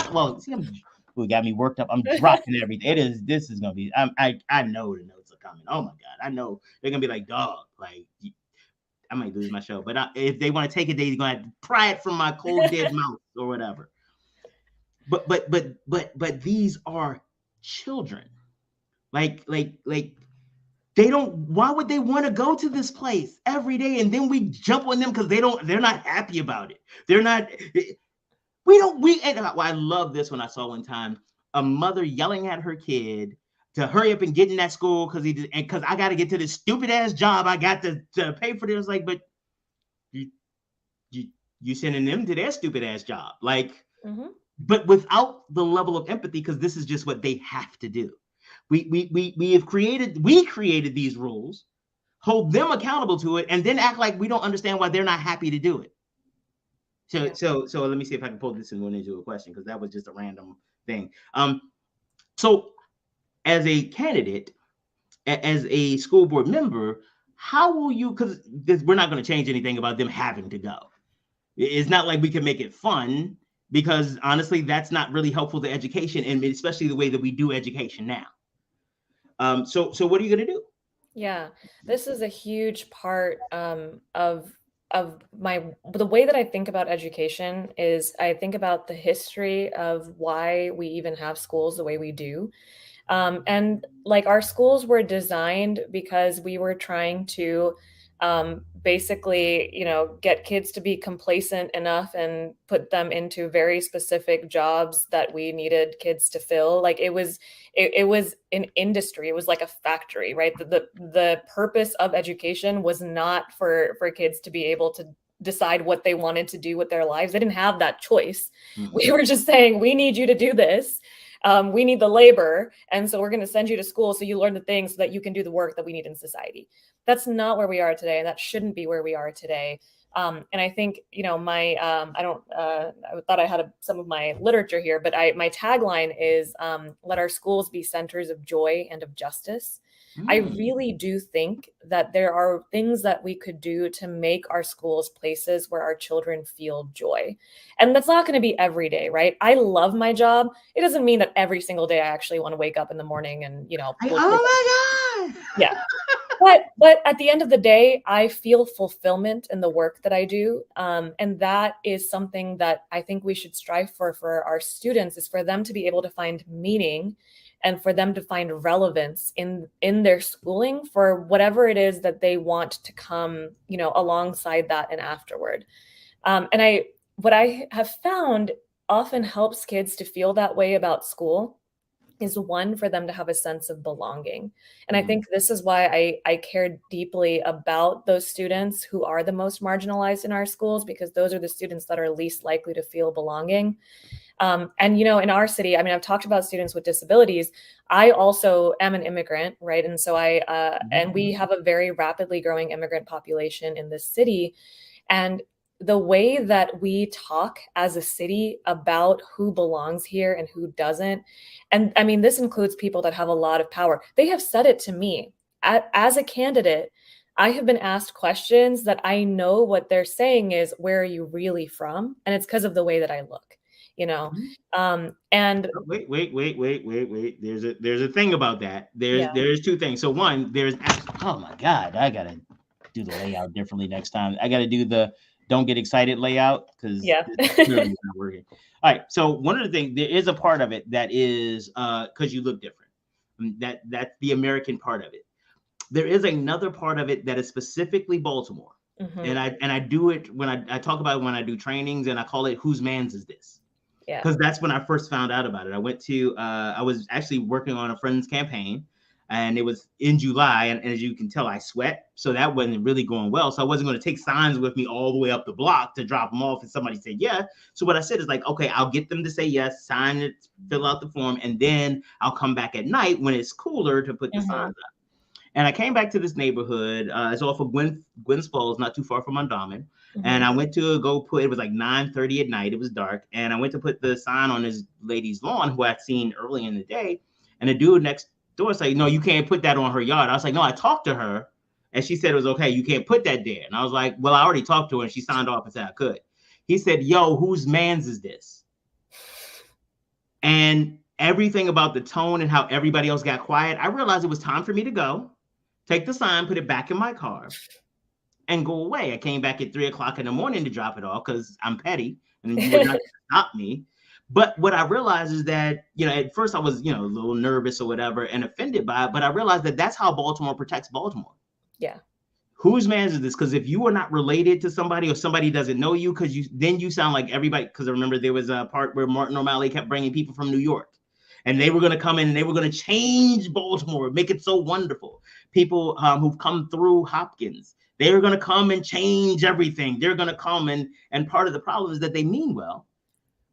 Who got me worked up. I'm dropping everything. This is gonna be. I know the notes are coming. Oh my god, I know they're gonna be like, "Dog, like I might lose my show." But if they want to take it, they're gonna have to pry it from my cold dead mouth or whatever. But these are children. Like they don't. Why would they want to go to this place every day? And then we jump on them because they're not happy about it. They're not. I love this when I saw one time a mother yelling at her kid to hurry up and get in that school because I got to get to this stupid ass job. I got to pay for this. Like, but you sending them to their stupid ass job. Like, but without the level of empathy, because this is just what they have to do. We created these rules, hold them accountable to it, and then act like we don't understand why they're not happy to do it. So let me see if I can pull this one into a question, because that was just a random thing. So as a candidate, as a school board member, how will you, because we're not going to change anything about them having to go. It's not like we can make it fun, because honestly, that's not really helpful to education, and especially the way that we do education now. So what are you going to do? Yeah, this is a huge part of the way that I think about education is I think about the history of why we even have schools the way we do. And like our schools were designed because we were trying to basically, get kids to be complacent enough and put them into very specific jobs that we needed kids to fill. Like it was an industry. It was like a factory, right? The purpose of education was not for kids to be able to decide what they wanted to do with their lives. They didn't have that choice. Mm-hmm. We were just saying, we need you to do this. We need the labor. And so we're going to send you to school so you learn the things so that you can do the work that we need in society. That's not where we are today. And that shouldn't be where we are today. And I think, I thought I had some of my literature here, but my tagline is let our schools be centers of joy and of justice. I really do think that there are things that we could do to make our schools places where our children feel joy. And that's not going to be every day, right? I love my job. It doesn't mean that every single day I actually want to wake up in the morning and, oh my God. Yeah. But at the end of the day, I feel fulfillment in the work that I do. And that is something that I think we should strive for our students, is for them to be able to find meaning and for them to find relevance in their schooling for whatever it is that they want to come, alongside that and afterward. And what I have found often helps kids to feel that way about school is, one, for them to have a sense of belonging. And I think this is why I care deeply about those students who are the most marginalized in our schools, because those are the students that are least likely to feel belonging. And, in our city, I've talked about students with disabilities. I also am an immigrant, right? And so and we have a very rapidly growing immigrant population in this city. And the way that we talk as a city about who belongs here and who doesn't, and this includes people that have a lot of power. They have said it to me. As a candidate, I have been asked questions that I know what they're saying is, where are you really from? And it's because of the way that I look. And wait. There's a thing about that. There's two things. So one, oh my God, I gotta do the layout differently next time. I gotta do the don't get excited layout, because it's clearly not working. All right. So one of the things, there is a part of it that is because you look different. That's the American part of it. There is another part of it that is specifically Baltimore. And I do it when I talk about it when I do trainings, and I call it whose man's is this? Because that's when I first found out about it. I was actually working on a friend's campaign, and it was in July. And as you can tell, I sweat. So that wasn't really going well. So I wasn't going to take signs with me all the way up the block to drop them off and somebody said, yeah. So what I said is like, okay, I'll get them to say yes, sign it, fill out the form. And then I'll come back at night when it's cooler to put the signs up. And I came back to this neighborhood. It's off of Gwen's Falls, not too far from Mondawmin. And I went to it was like 9:30 at night. It was dark. And I went to put the sign on this lady's lawn who I'd seen early in the day. And the dude next door said, no, you can't put that on her yard. I was like, no, I talked to her. And she said it was okay. You can't put that there. And I was like, well, I already talked to her, and she signed off and said I could. He said, yo, whose man's is this? And everything about the tone and how everybody else got quiet, I realized it was time for me to go, take the sign, put it back in my car, and go away. I came back at 3:00 in the morning to drop it off because I'm petty and you would not stop me. But what I realized is that, at first I was, a little nervous or whatever and offended by it. But I realized that that's how Baltimore protects Baltimore. Yeah. Whose man's is this? Because if you are not related to somebody or somebody doesn't know you, then you sound like everybody. Because I remember there was a part where Martin O'Malley kept bringing people from New York. And they were going to come in and they were going to change Baltimore, make it so wonderful. People who've come through Hopkins, they're going to come and change everything. They're going to come and part of the problem is that they mean well,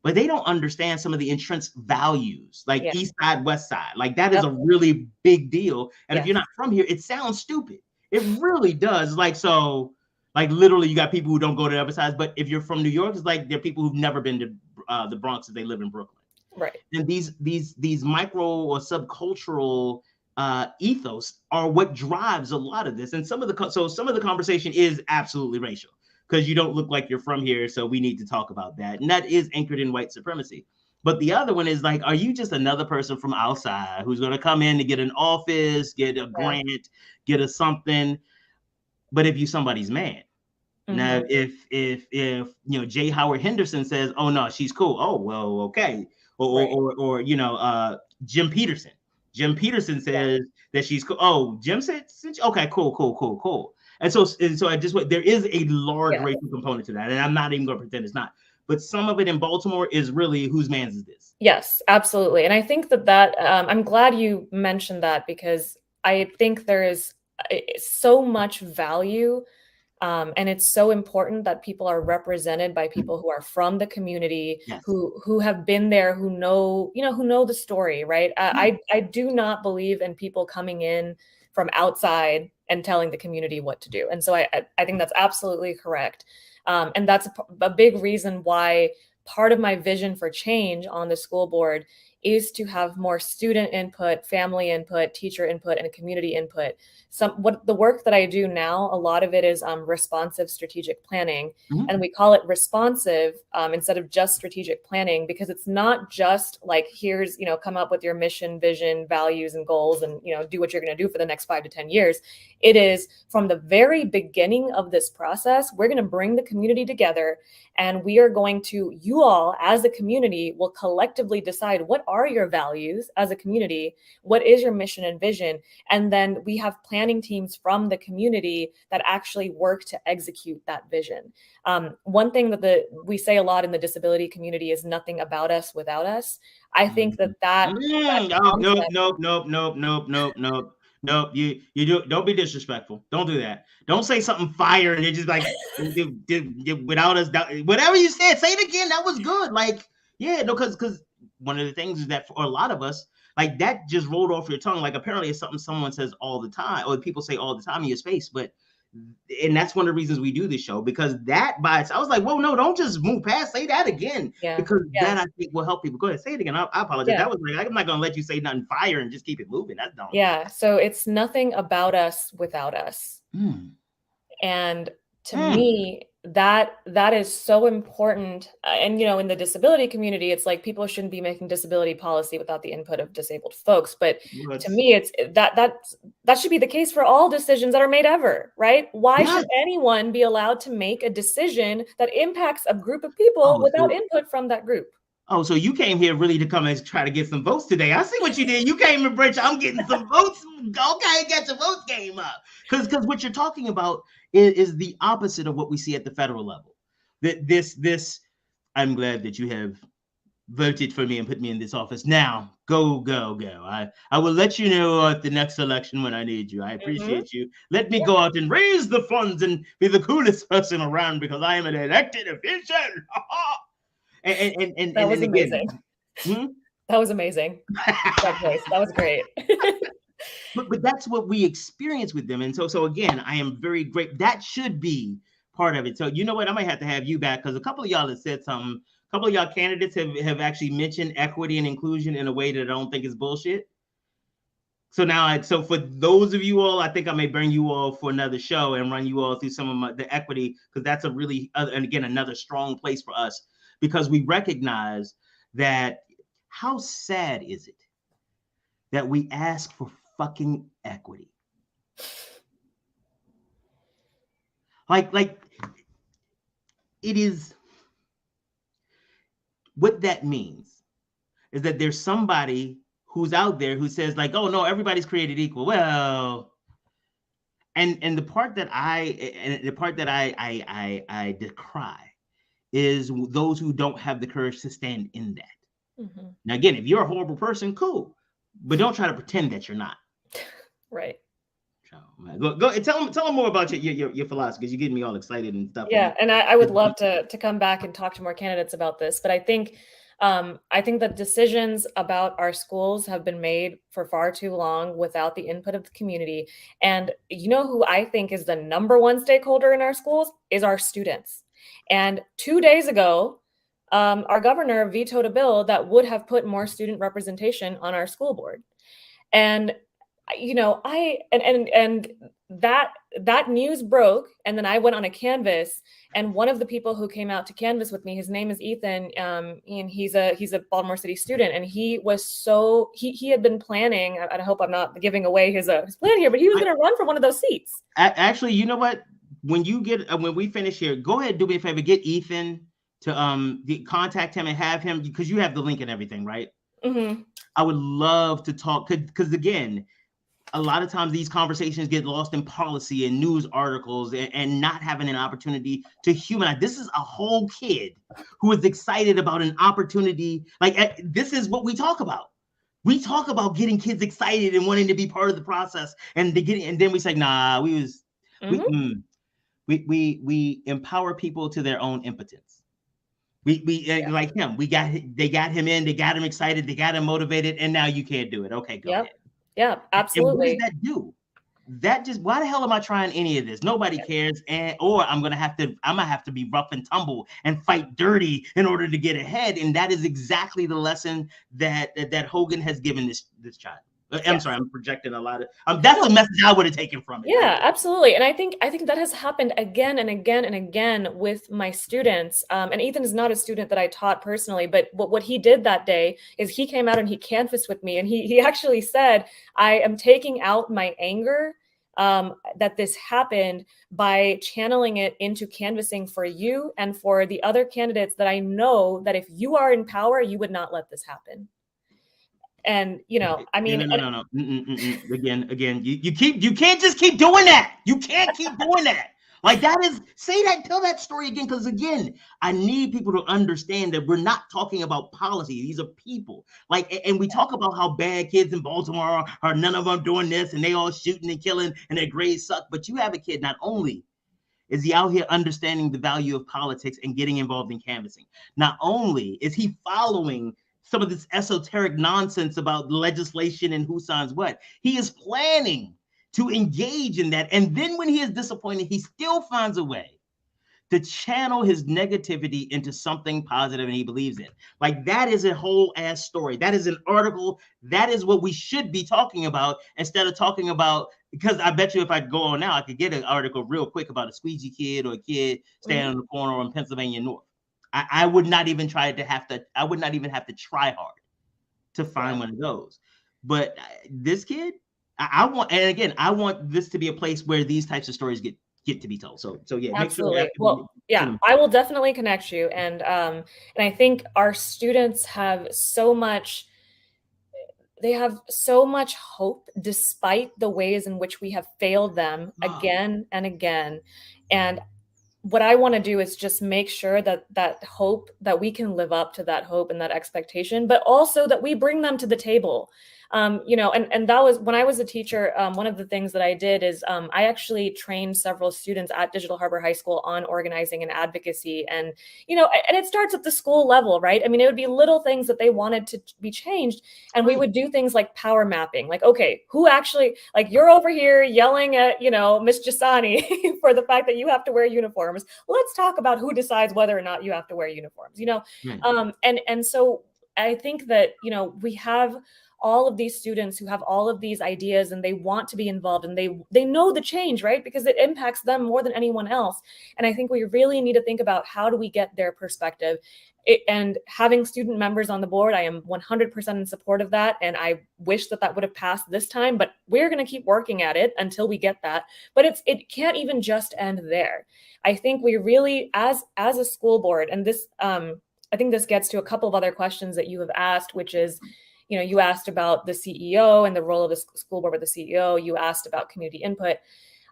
but they don't understand some of the intrinsic values, like Yeah. East Side, West Side. Like that is Yep. a really big deal. And if Yes. you're not from here, it sounds stupid. It really does. Like, so, like literally you got people who don't go to the other sides, but if you're from New York, it's like there are people who've never been to the Bronx if they live in Brooklyn. Right. And these micro or subcultural ethos are what drives a lot of this. And some of the conversation is absolutely racial, because you don't look like you're from here, so we need to talk about that. And that is anchored in white supremacy. But the other one is like, are you just another person from outside who's going to come in to get an office, get a grant, get a something? But if you somebody's man, now if you know J. Howard Henderson says, oh no, she's cool. Oh well, okay. Or you know, Jim Peterson. Jim Peterson says that she's cool. Oh, Jim said, okay, cool. And so I just there is a large racial component to that, and I'm not even going to pretend it's not. But some of it in Baltimore is really, whose man's is this? Yes, absolutely. And I think that I'm glad you mentioned that, because I think there is so much value. And it's so important that people are represented by people who are from the community, who have been there, who know the story, right? I do not believe in people coming in from outside and telling the community what to do. And so I think that's absolutely correct. And that's a big reason why part of my vision for change on the school board is to have more student input, family input, teacher input, and community input. What the work that I do now, a lot of it is responsive strategic planning, and we call it responsive instead of just strategic planning, because it's not just like, here's, come up with your mission, vision, values, and goals, and do what you're going to do for the next 5 to 10 years. It is from the very beginning of this process, we're going to bring the community together, and we are going to, you all as a community will collectively decide what are your values as a community, what is your mission and vision, and then we have planning teams from the community that actually work to execute that vision. One thing that we say a lot in the disability community is nothing about us without us. I think that Nope. You don't be disrespectful. Don't do that. Don't say something fire and you're just like without us. Whatever you said, say it again. That was good. Like, yeah, no, because one of the things is that for a lot of us, like that just rolled off your tongue. Like apparently it's something someone says all the time, or people say all the time in your space. And that's one of the reasons we do this show, because that by itself, I was like, whoa, no, don't just move past. Say that again, because that I think will help people. Go ahead, say it again. I apologize. That was like, I'm not gonna let you say nothing fire and just keep it moving. That's dumb. Yeah. So it's nothing about us without us. And to me, that is so important. And in the disability community, it's like people shouldn't be making disability policy without the input of disabled folks. But to me, it's that should be the case for all decisions that are made ever, right? Why should anyone be allowed to make a decision that impacts a group of people without input from that group? Oh, so you came here really to come and try to get some votes today. I see what you did. You came to Bridge. I'm getting some votes. Okay, get your votes game up. Because what you're talking about is the opposite of what we see at the federal level. This, I'm glad that you have voted for me and put me in this office. Now, go. I will let you know at the next election when I need you. I appreciate you. Let me go out and raise the funds and be the coolest person around, because I am an elected official. And that was amazing. Again, that was amazing. That was great. but that's what we experience with them. And so again, I am very great. That should be part of it. So you know what? I might have to have you back, because a couple of y'all have said something. A couple of y'all candidates have actually mentioned equity and inclusion in a way that I don't think is bullshit. So now, so for those of you all, I think I may bring you all for another show and run you all through some of the equity, because that's a really, and again, another strong place for us, because we recognize that how sad is it that we ask for fucking equity? Like it is, what that means is that there's somebody who's out there who says like, oh no, everybody's created equal. Well, and the part that I decry is those who don't have the courage to stand in that. Now, again, if you're a horrible person, cool, but don't try to pretend that you're not. Right. Go tell them more about your philosophy, because you're getting me all excited and stuff. Yeah, and I would love to come back and talk to more candidates about this, but I think that decisions about our schools have been made for far too long without the input of the community. And you know who I think is the number one stakeholder in our schools is our students. And 2 days ago, our governor vetoed a bill that would have put more student representation on our school board. And that news broke, and then I went on a canvas, and one of the people who came out to canvas with me, his name is Ethan, and he's a Baltimore City student, and he had been planning. I hope I'm not giving away his plan here, but he was going to run for one of those seats. Actually, you know what? When we finish here, go ahead, do me a favor, get Ethan to contact him and have him, because you have the link and everything, right? Mm-hmm. I would love to talk, because again, a lot of times these conversations get lost in policy and news articles and not having an opportunity to humanize. This is a whole kid who is excited about an opportunity. Like, this is what we talk about. We talk about getting kids excited and wanting to be part of the process, and then we say, nah, we empower people to their own impotence. Like him, they got him in, they got him excited, they got him motivated, and now you can't do it. Okay, go ahead. Yeah, absolutely. And what does that do? That just, why the hell am I trying any of this? Nobody cares. Or I'm gonna have to be rough and tumble and fight dirty in order to get ahead. And that is exactly the lesson that Hogan has given this child. I'm sorry, I'm projecting a lot of that's the message I would have taken from it. Yeah, absolutely. And I think that has happened again and again and again with my students. And Ethan is not a student that I taught personally, but what he did that day is he came out and he canvassed with me, and he actually said, I am taking out my anger that this happened by channeling it into canvassing for you and for the other candidates that I know that if you are in power, you would not let this happen. And I mean, no. Again, you can't just keep doing that. You can't keep doing that. Like, tell that story again, because again, I need people to understand that we're not talking about policy. These are people. Like, and we talk about how bad kids in Baltimore are, none of them doing this, and they all shooting and killing, and their grades suck. But you have a kid, not only is he out here understanding the value of politics and getting involved in canvassing, not only is he following some of this esoteric nonsense about legislation and who signs what, he is planning to engage in that. And then when he is disappointed, he still finds a way to channel his negativity into something positive, and he believes it. Like, that is a whole ass story. That is an article. That is what we should be talking about, instead of talking about, because I bet you if I go on now, I could get an article real quick about a squeegee kid or a kid standing on the corner in Pennsylvania North. I would not even have to try hard to find one of those. But this kid, I want this to be a place where these types of stories get to be told. So yeah, absolutely. I will definitely connect you. And I think our students have so much hope despite the ways in which we have failed them again and again. And what I want to do is just make sure that hope, that we can live up to that hope and that expectation, but also that we bring them to the table. And that was when I was a teacher. One of the things that I did is I actually trained several students at Digital Harbor High School on organizing and advocacy. And, and it starts at the school level, right? I mean, it would be little things that they wanted to be changed. And we would do things like power mapping, like, okay, who actually, like, you're over here yelling at, Miss Jasani for the fact that you have to wear uniforms. Let's talk about who decides whether or not you have to wear uniforms, and so I think that, we have all of these students who have all of these ideas and they want to be involved, and they know the change, right? Because it impacts them more than anyone else. And I think we really need to think about, how do we get their perspective? And having student members on the board, I am 100% in support of that. And I wish that would have passed this time, but we're going to keep working at it until we get that. But it can't even just end there. I think we really, as a school board, and this, I think this gets to a couple of other questions that you have asked, which is, you asked about the CEO and the role of the school board with the CEO. You asked about community input.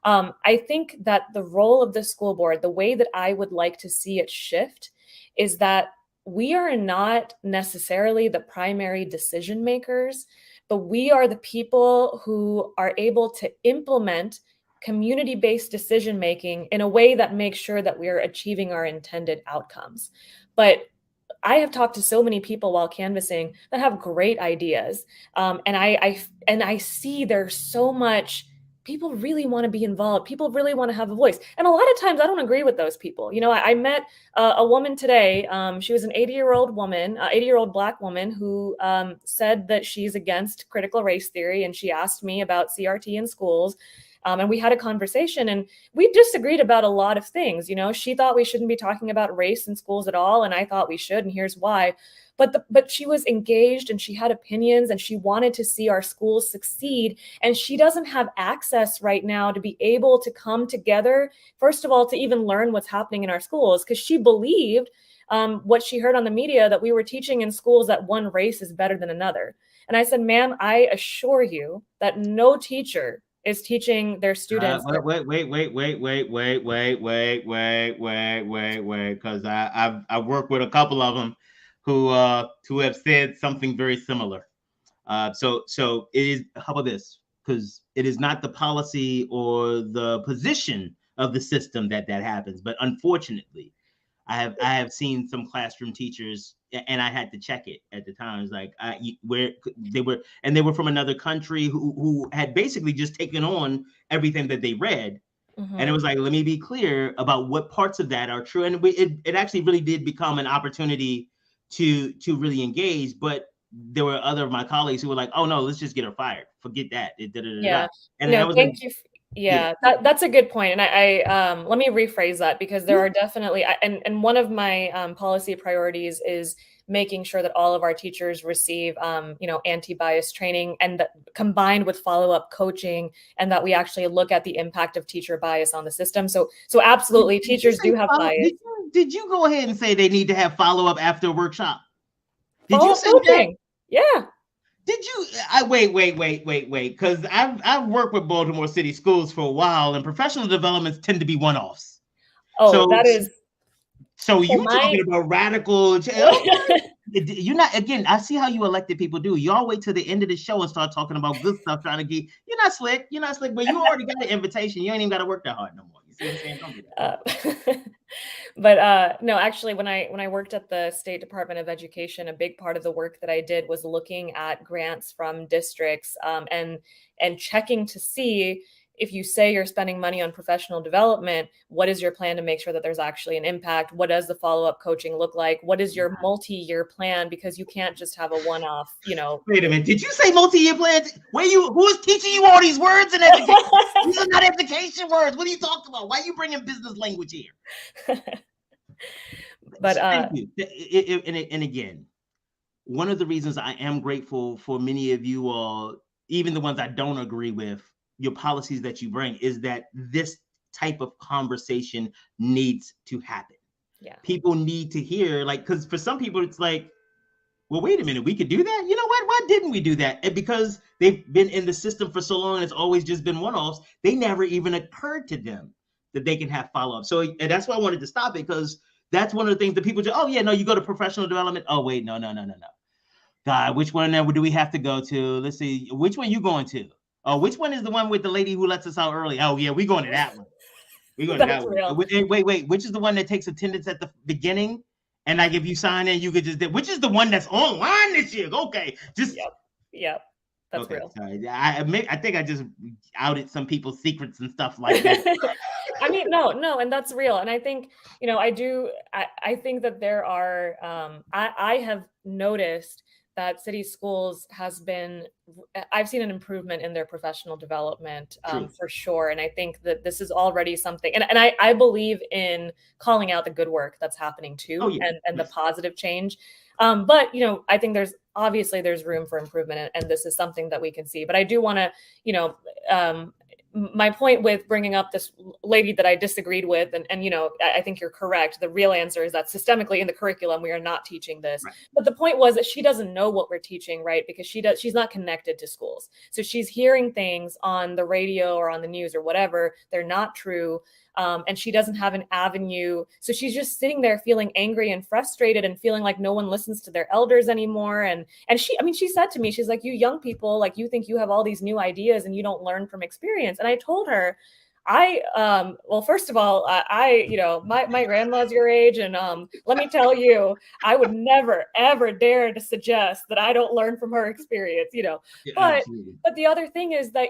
I think that the role of the school board, the way that I would like to see it shift, is that we are not necessarily the primary decision makers, but we are the people who are able to implement community-based decision-making in a way that makes sure that we are achieving our intended outcomes. But I have talked to so many people while canvassing that have great ideas. And I see there's so much. People really want to be involved. People really want to have a voice. And a lot of times I don't agree with those people. You know, I met a woman today. She was an 80-year-old woman, 80-year-old Black woman who said that she's against critical race theory. And she asked me about CRT in schools. And we had a conversation and we disagreed about a lot of things. You know, she thought we shouldn't be talking about race in schools at all. And I thought we should. And here's why. But she was engaged and she had opinions and she wanted to see our schools succeed. And she doesn't have access right now to be able to come together, first of all, to even learn what's happening in our schools, because she believed what she heard on the media, that we were teaching in schools that one race is better than another. And I said, ma'am, I assure you that no teacher is teaching their students. Wait, because I've worked with a couple of them who have said something very similar. So it is. How about this? Because it is not the policy or the position of the system that happens, but unfortunately, I have seen some classroom teachers, and I had to check it at the time. It's like where they were from another country who had basically just taken on everything that they read. Mm-hmm. And it was like, let me be clear about what parts of that are true. And it actually really did become an opportunity to really engage. But there were other of my colleagues who were like, oh no, let's just get her fired. Forget that. Yeah. And no, thank you. Yeah, that's a good point. And I let me rephrase that, because there are definitely, and one of my policy priorities is making sure that all of our teachers receive, anti-bias training, and that combined with follow-up coaching, and that we actually look at the impact of teacher bias on the system. So absolutely, teachers do have bias. Did you go ahead and say they need to have follow-up after a workshop? Did you say that? Yeah. Did you? Wait, because I've worked with Baltimore City Schools for a while, and professional developments tend to be one-offs. Oh, so, that is. So you talking about radical? You're not. Again, I see how you elected people do. You all wait till the end of the show and start talking about good stuff, trying to get. You're not slick. But you already got an invitation. You ain't even got to work that hard no more. You see what I'm saying? Don't do that. But no, actually, when I worked at the State Department of Education, a big part of the work that I did was looking at grants from districts and checking to see, if you say you're spending money on professional development, what is your plan to make sure that there's actually an impact? What does the follow-up coaching look like? What is your multi-year plan? Because you can't just have a one-off, Wait a minute. Did you say multi-year plan? Who is teaching you all these words in education? These are not education words. What are you talking about? Why are you bringing business language here? But thank you. And again, one of the reasons I am grateful for many of you all, even the ones I don't agree with, your policies that you bring, is that this type of conversation needs to happen. Yeah. People need to hear, because for some people it's like, well, wait a minute, we could do that? You know what? Why didn't we do that? And because they've been in the system for so long and it's always just been one-offs, they never even occurred to them that they can have follow-up. So, and that's why I wanted to stop it, because that's one of the things that people do. Oh yeah, no, you go to professional development. Oh wait, no. God, which one do we have to go to? Let's see, which one you going to? Oh, which one is the one with the lady who lets us out early? Oh, yeah, we're going to that one. We're going to that one. Wait, which is the one that takes attendance at the beginning? And like if you sign in, you could just, which is the one that's online this year? Okay, just. Yep. That's real. Sorry. I think I just outed some people's secrets and stuff like that. I mean, no, and that's real. And I think, I think that there are, I have noticed that city schools I've seen an improvement in their professional development for sure. And I think that this is already something, and I believe in calling out the good work that's happening too, and the positive change. But, I think there's room for improvement, and this is something that we can see. But I do want to, my point with bringing up this lady that I disagreed with, and I think you're correct. The real answer is that systemically in the curriculum, we are not teaching this. Right. But the point was that she doesn't know what we're teaching, right? Because she's not connected to schools. So she's hearing things on the radio or on the news or whatever. They're not true. and she doesn't have an avenue. So she's just sitting there feeling angry and frustrated and feeling like no one listens to their elders anymore. And she said to me, she's like, you young people, like, you think you have all these new ideas and you don't learn from experience. And I told her, well, first of all, my grandma's your age, and let me tell you, I would never, ever dare to suggest that I don't learn from her experience, Yeah, but absolutely. but the other thing is that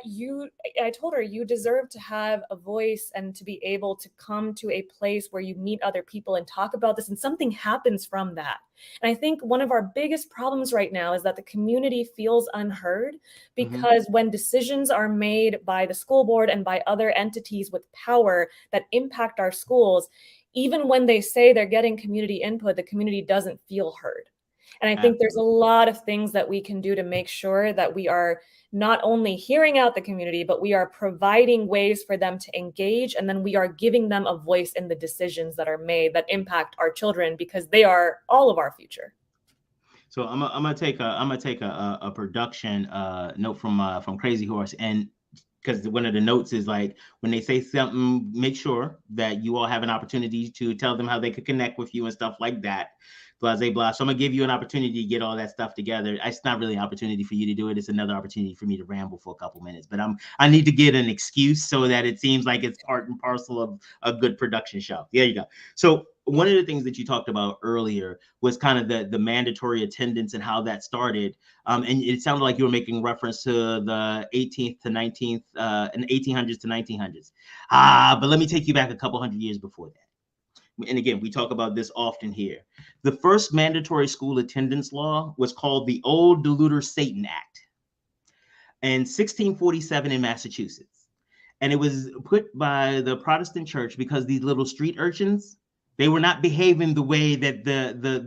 I told her, you deserve to have a voice and to be able to come to a place where you meet other people and talk about this, and something happens from that. And I think one of our biggest problems right now is that the community feels unheard, because when decisions are made by the school board and by other entities with power that impact our schools, even when they say they're getting community input, the community doesn't feel heard. And I think there's a lot of things that we can do to make sure that we are not only hearing out the community, but we are providing ways for them to engage. And then we are giving them a voice in the decisions that are made that impact our children, because they are all of our future. So I'm gonna take a production note from Crazy Horse, and because one of the notes is like, when they say something, make sure that you all have an opportunity to tell them how they could connect with you and stuff like that. Blase blah. So I'm gonna give you an opportunity to get all that stuff together. It's not really an opportunity for you to do it. It's another opportunity for me to ramble for a couple minutes. But I need to get an excuse so that it seems like it's part and parcel of a good production show. There you go. So one of the things that you talked about earlier was kind of the mandatory attendance and how that started. And it sounded like you were making reference to the 18th to 19th, and 1800s to 1900s. But let me take you back a couple hundred years before that. And again, we talk about this often here. The first mandatory school attendance law was called the Old Deluder Satan Act in 1647 in Massachusetts. And it was put by the Protestant church because these little street urchins, they were not behaving the way that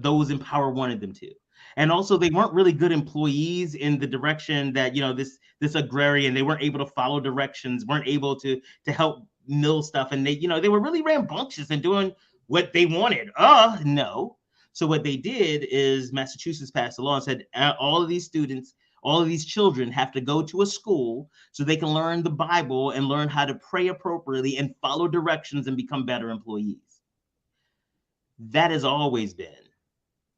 those in power wanted them to. And also, they weren't really good employees in the direction that, this agrarian, they weren't able to follow directions, weren't able to help mill stuff. And they were really rambunctious and doing what they wanted. No. So what they did is Massachusetts passed a law and said all of these students, all of these children have to go to a school so they can learn the Bible and learn how to pray appropriately and follow directions and become better employees. That has always been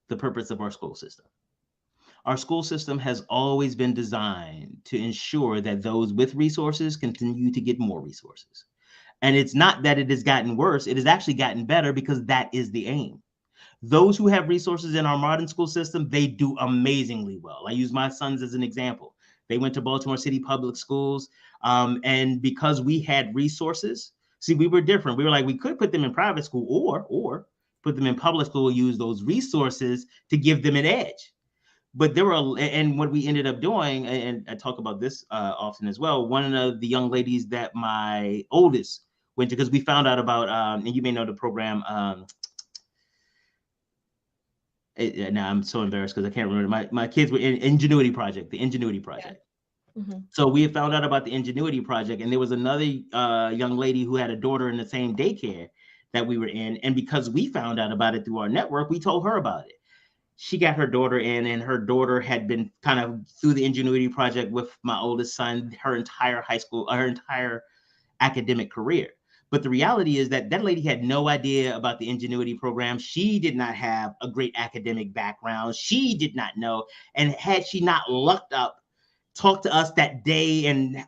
the purpose of our school system. Our school system has always been designed to ensure that those with resources continue to get more resources. And it's not that it has gotten worse, it has actually gotten better, because that is the aim. Those who have resources in our modern school system, they do amazingly well. I use my sons as an example. They went to Baltimore City Public Schools, and because we had resources, see, we were different. We were like, we could put them in private school or put them in public school and use those resources to give them an edge. But and what we ended up doing, and I talk about this often as well, one of the young ladies that my oldest went to, because we found out about, and you may know the program, now I'm so embarrassed because I can't remember. My kids were in Ingenuity Project, the Ingenuity Project. Yeah. So we had found out about the Ingenuity Project, and there was another young lady who had a daughter in the same daycare that we were in. And because we found out about it through our network, we told her about it. She got her daughter in, and her daughter had been kind of through the Ingenuity Project with my oldest son, her entire her entire academic career. But the reality is that lady had no idea about the Ingenuity program. She did not have a great academic background. She did not know. And had she not lucked up, talked to us that day, and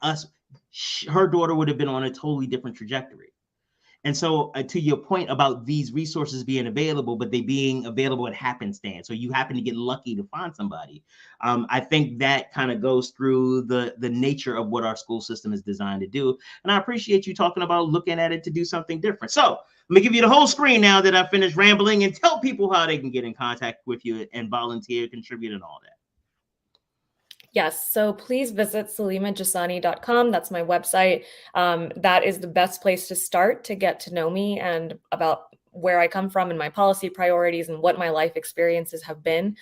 her daughter would have been on a totally different trajectory. And so to your point about these resources being available, but they being available at happenstance, so you happen to get lucky to find somebody. I think that kind of goes through the nature of what our school system is designed to do. And I appreciate you talking about looking at it to do something different. So let me give you the whole screen now that I finished rambling, and tell people how they can get in contact with you and volunteer, contribute, and all that. Yes, so please visit SalimahJasani.com. That's my website. That is the best place to start to get to know me and about where I come from and my policy priorities and what my life experiences have been.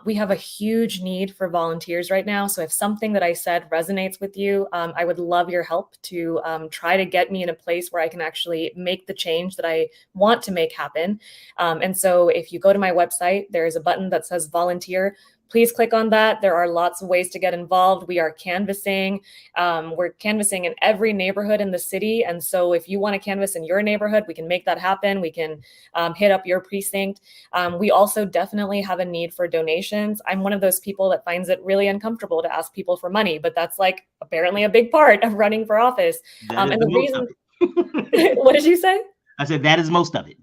We have a huge need for volunteers right now. So if something that I said resonates with you, I would love your help to try to get me in a place where I can actually make the change that I want to make happen. And so if you go to my website, there is a button that says volunteer. please click on that. There are lots of ways to get involved. We are canvassing. We're canvassing in every neighborhood in the city. And so if you want to canvass in your neighborhood, we can make that happen. We can hit up your precinct. We also definitely have a need for donations. I'm one of those people that finds it really uncomfortable to ask people for money, but that's like apparently a big part of running for office. That is And the the most reason, of it. what did you say? I said that is most of it.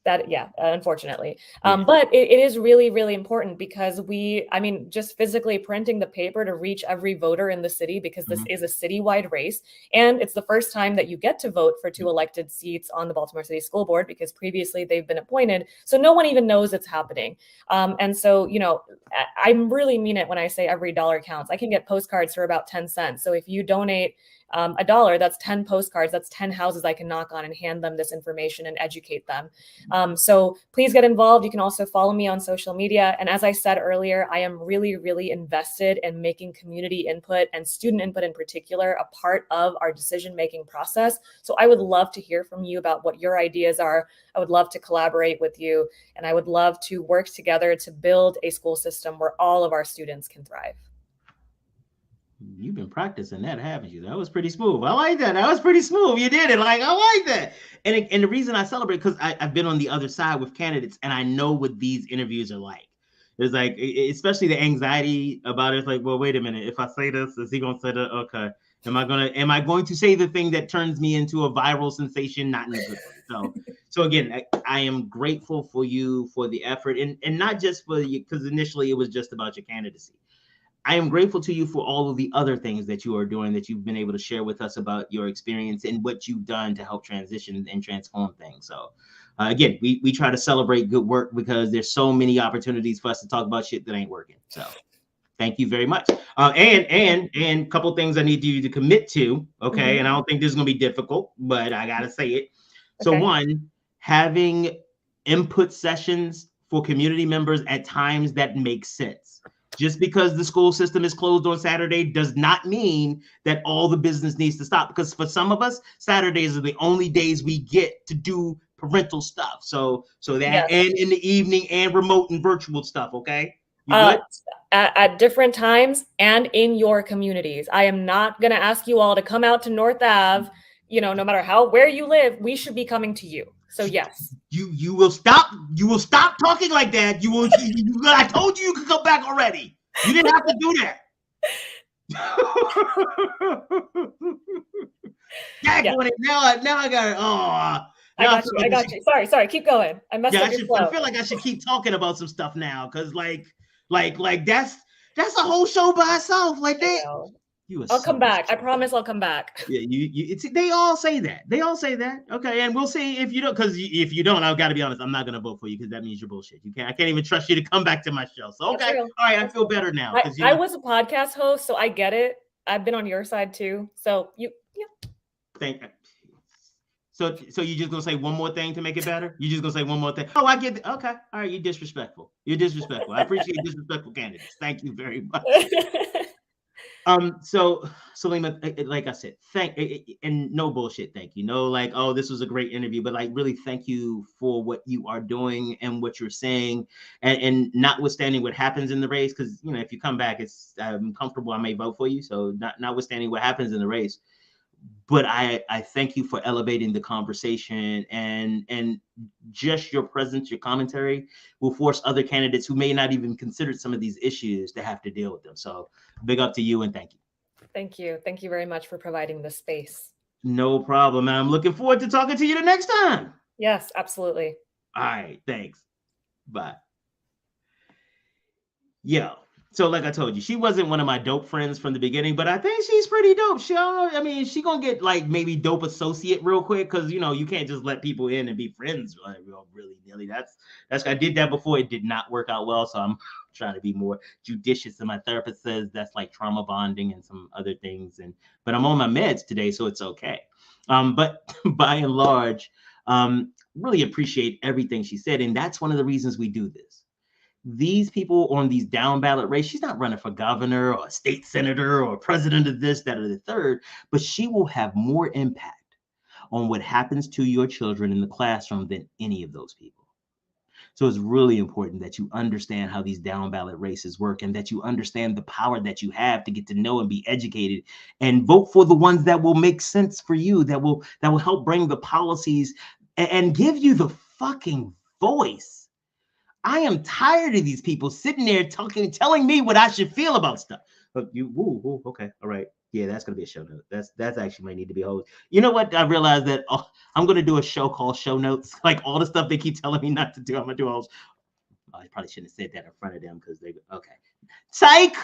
That, yeah, unfortunately. Yeah. But it is really, really important because just physically printing the paper to reach every voter in the city, because this is a citywide race. And it's the first time that you get to vote for 2 elected seats on the Baltimore City School Board, because previously they've been appointed. So no one even knows it's happening. And so, I really mean it when I say every dollar counts. I can get postcards for about 10 cents. So if you donate $1, that's 10 postcards, that's 10 houses I can knock on and hand them this information and educate them. So please get involved. You can also follow me on social media. And as I said earlier, I am really, really invested in making community input and student input in particular a part of our decision-making process. So I would love to hear from you about what your ideas are. I would love to collaborate with you. And I would love to work together to build a school system where all of our students can thrive. You've been practicing that, haven't you? That was pretty smooth. I like that. That was pretty smooth. You did it. Like, I like that. And the reason I celebrate, because I've been on the other side with candidates, and I know what these interviews are like. It's like, especially the anxiety about it. It's like, well, wait a minute. If I say this, is he going to say that? Okay. Am I going to say the thing that turns me into a viral sensation? Not in a good way. So again, I am grateful for you for the effort, and not just for you, because initially it was just about your candidacy. I am grateful to you for all of the other things that you are doing, that you've been able to share with us about your experience and what you've done to help transition and transform things. So again, we try to celebrate good work, because there's so many opportunities for us to talk about shit that ain't working. So thank you very much. And a couple things I need you to commit to. Okay. And I don't think this is going to be difficult, but I got to say it. So one, having input sessions for community members at times that make sense. Just because the school system is closed on Saturday does not mean that all the business needs to stop, because for some of us, Saturdays are the only days we get to do parental stuff. So that, and in the evening, and remote and virtual stuff. Okay. You good? At different times and in your communities. I am not going to ask you all to come out to North Ave, no matter where you live, we should be coming to you. So yes. You will stop talking like that. I told you could come back already. You didn't have to do that. Now I got it. Oh, I got you. Sorry. Keep going. I messed up your flow. I feel like I should keep talking about some stuff now, because like that's a whole show by itself. Like that. I'll come back. I promise I'll come back. Yeah, they all say that. Okay, and we'll see if you don't. Because if you don't, I've got to be honest, I'm not going to vote for you, because that means you're bullshit. I can't even trust you to come back to my show. So okay, all right, I feel better now. I was a podcast host, so I get it. I've been on your side too. So Thank you. So you just gonna say one more thing to make it better? You just gonna say one more thing? Oh, I get it. Okay, all right. You're disrespectful. I appreciate disrespectful candidates. Thank you very much. So Salimah, like I said, and no bullshit, thank you. No, like, oh, this was a great interview, but like, really thank you for what you are doing and what you're saying, and notwithstanding what happens in the race, because if you come back, I'm comfortable, I may vote for you. So notwithstanding what happens in the race, but I thank you for elevating the conversation, and just your presence, your commentary will force other candidates who may not even consider some of these issues to have to deal with them. So big up to you, and thank you. Thank you. Thank you very much for providing this space. No problem. I'm looking forward to talking to you the next time. Yes, absolutely. All right. Thanks. Bye. Yeah. So like I told you, she wasn't one of my dope friends from the beginning, but I think she's pretty dope. She gonna get like maybe dope associate real quick, because you can't just let people in and be friends really nilly. That's I did that before. It did not work out well, so I'm trying to be more judicious. And my therapist says that's like trauma bonding and some other things. But I'm on my meds today, so it's okay. But by and large, really appreciate everything she said, and that's one of the reasons we do this. These people on these down ballot race, she's not running for governor or state senator or president of this, that, or the third, but she will have more impact on what happens to your children in the classroom than any of those people. So it's really important that you understand how these down ballot races work, and that you understand the power that you have to get to know and be educated and vote for the ones that will make sense for you, that will help bring the policies and give you the fucking voice. I am tired of these people sitting there telling me what I should feel about stuff. Okay, all right. Yeah, that's gonna be a show note. That's actually might need to be a whole. You know what? I realized that I'm gonna do a show called Show Notes. Like all the stuff they keep telling me not to do, I'm gonna do all. I probably shouldn't have said that in front of them because they okay. Psych.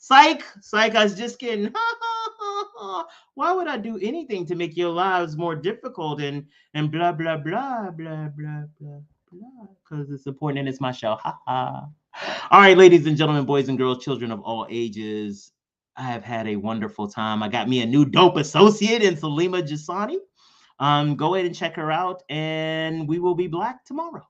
I was just kidding. Why would I do anything to make your lives more difficult and blah blah blah blah blah blah blah? Because it's important and it's my show. Ha ha. All right, ladies and gentlemen, boys and girls, children of all ages, I have had a wonderful time. I got me a new dope associate in Salimah Jasani. Go ahead and check her out, and we will be black tomorrow.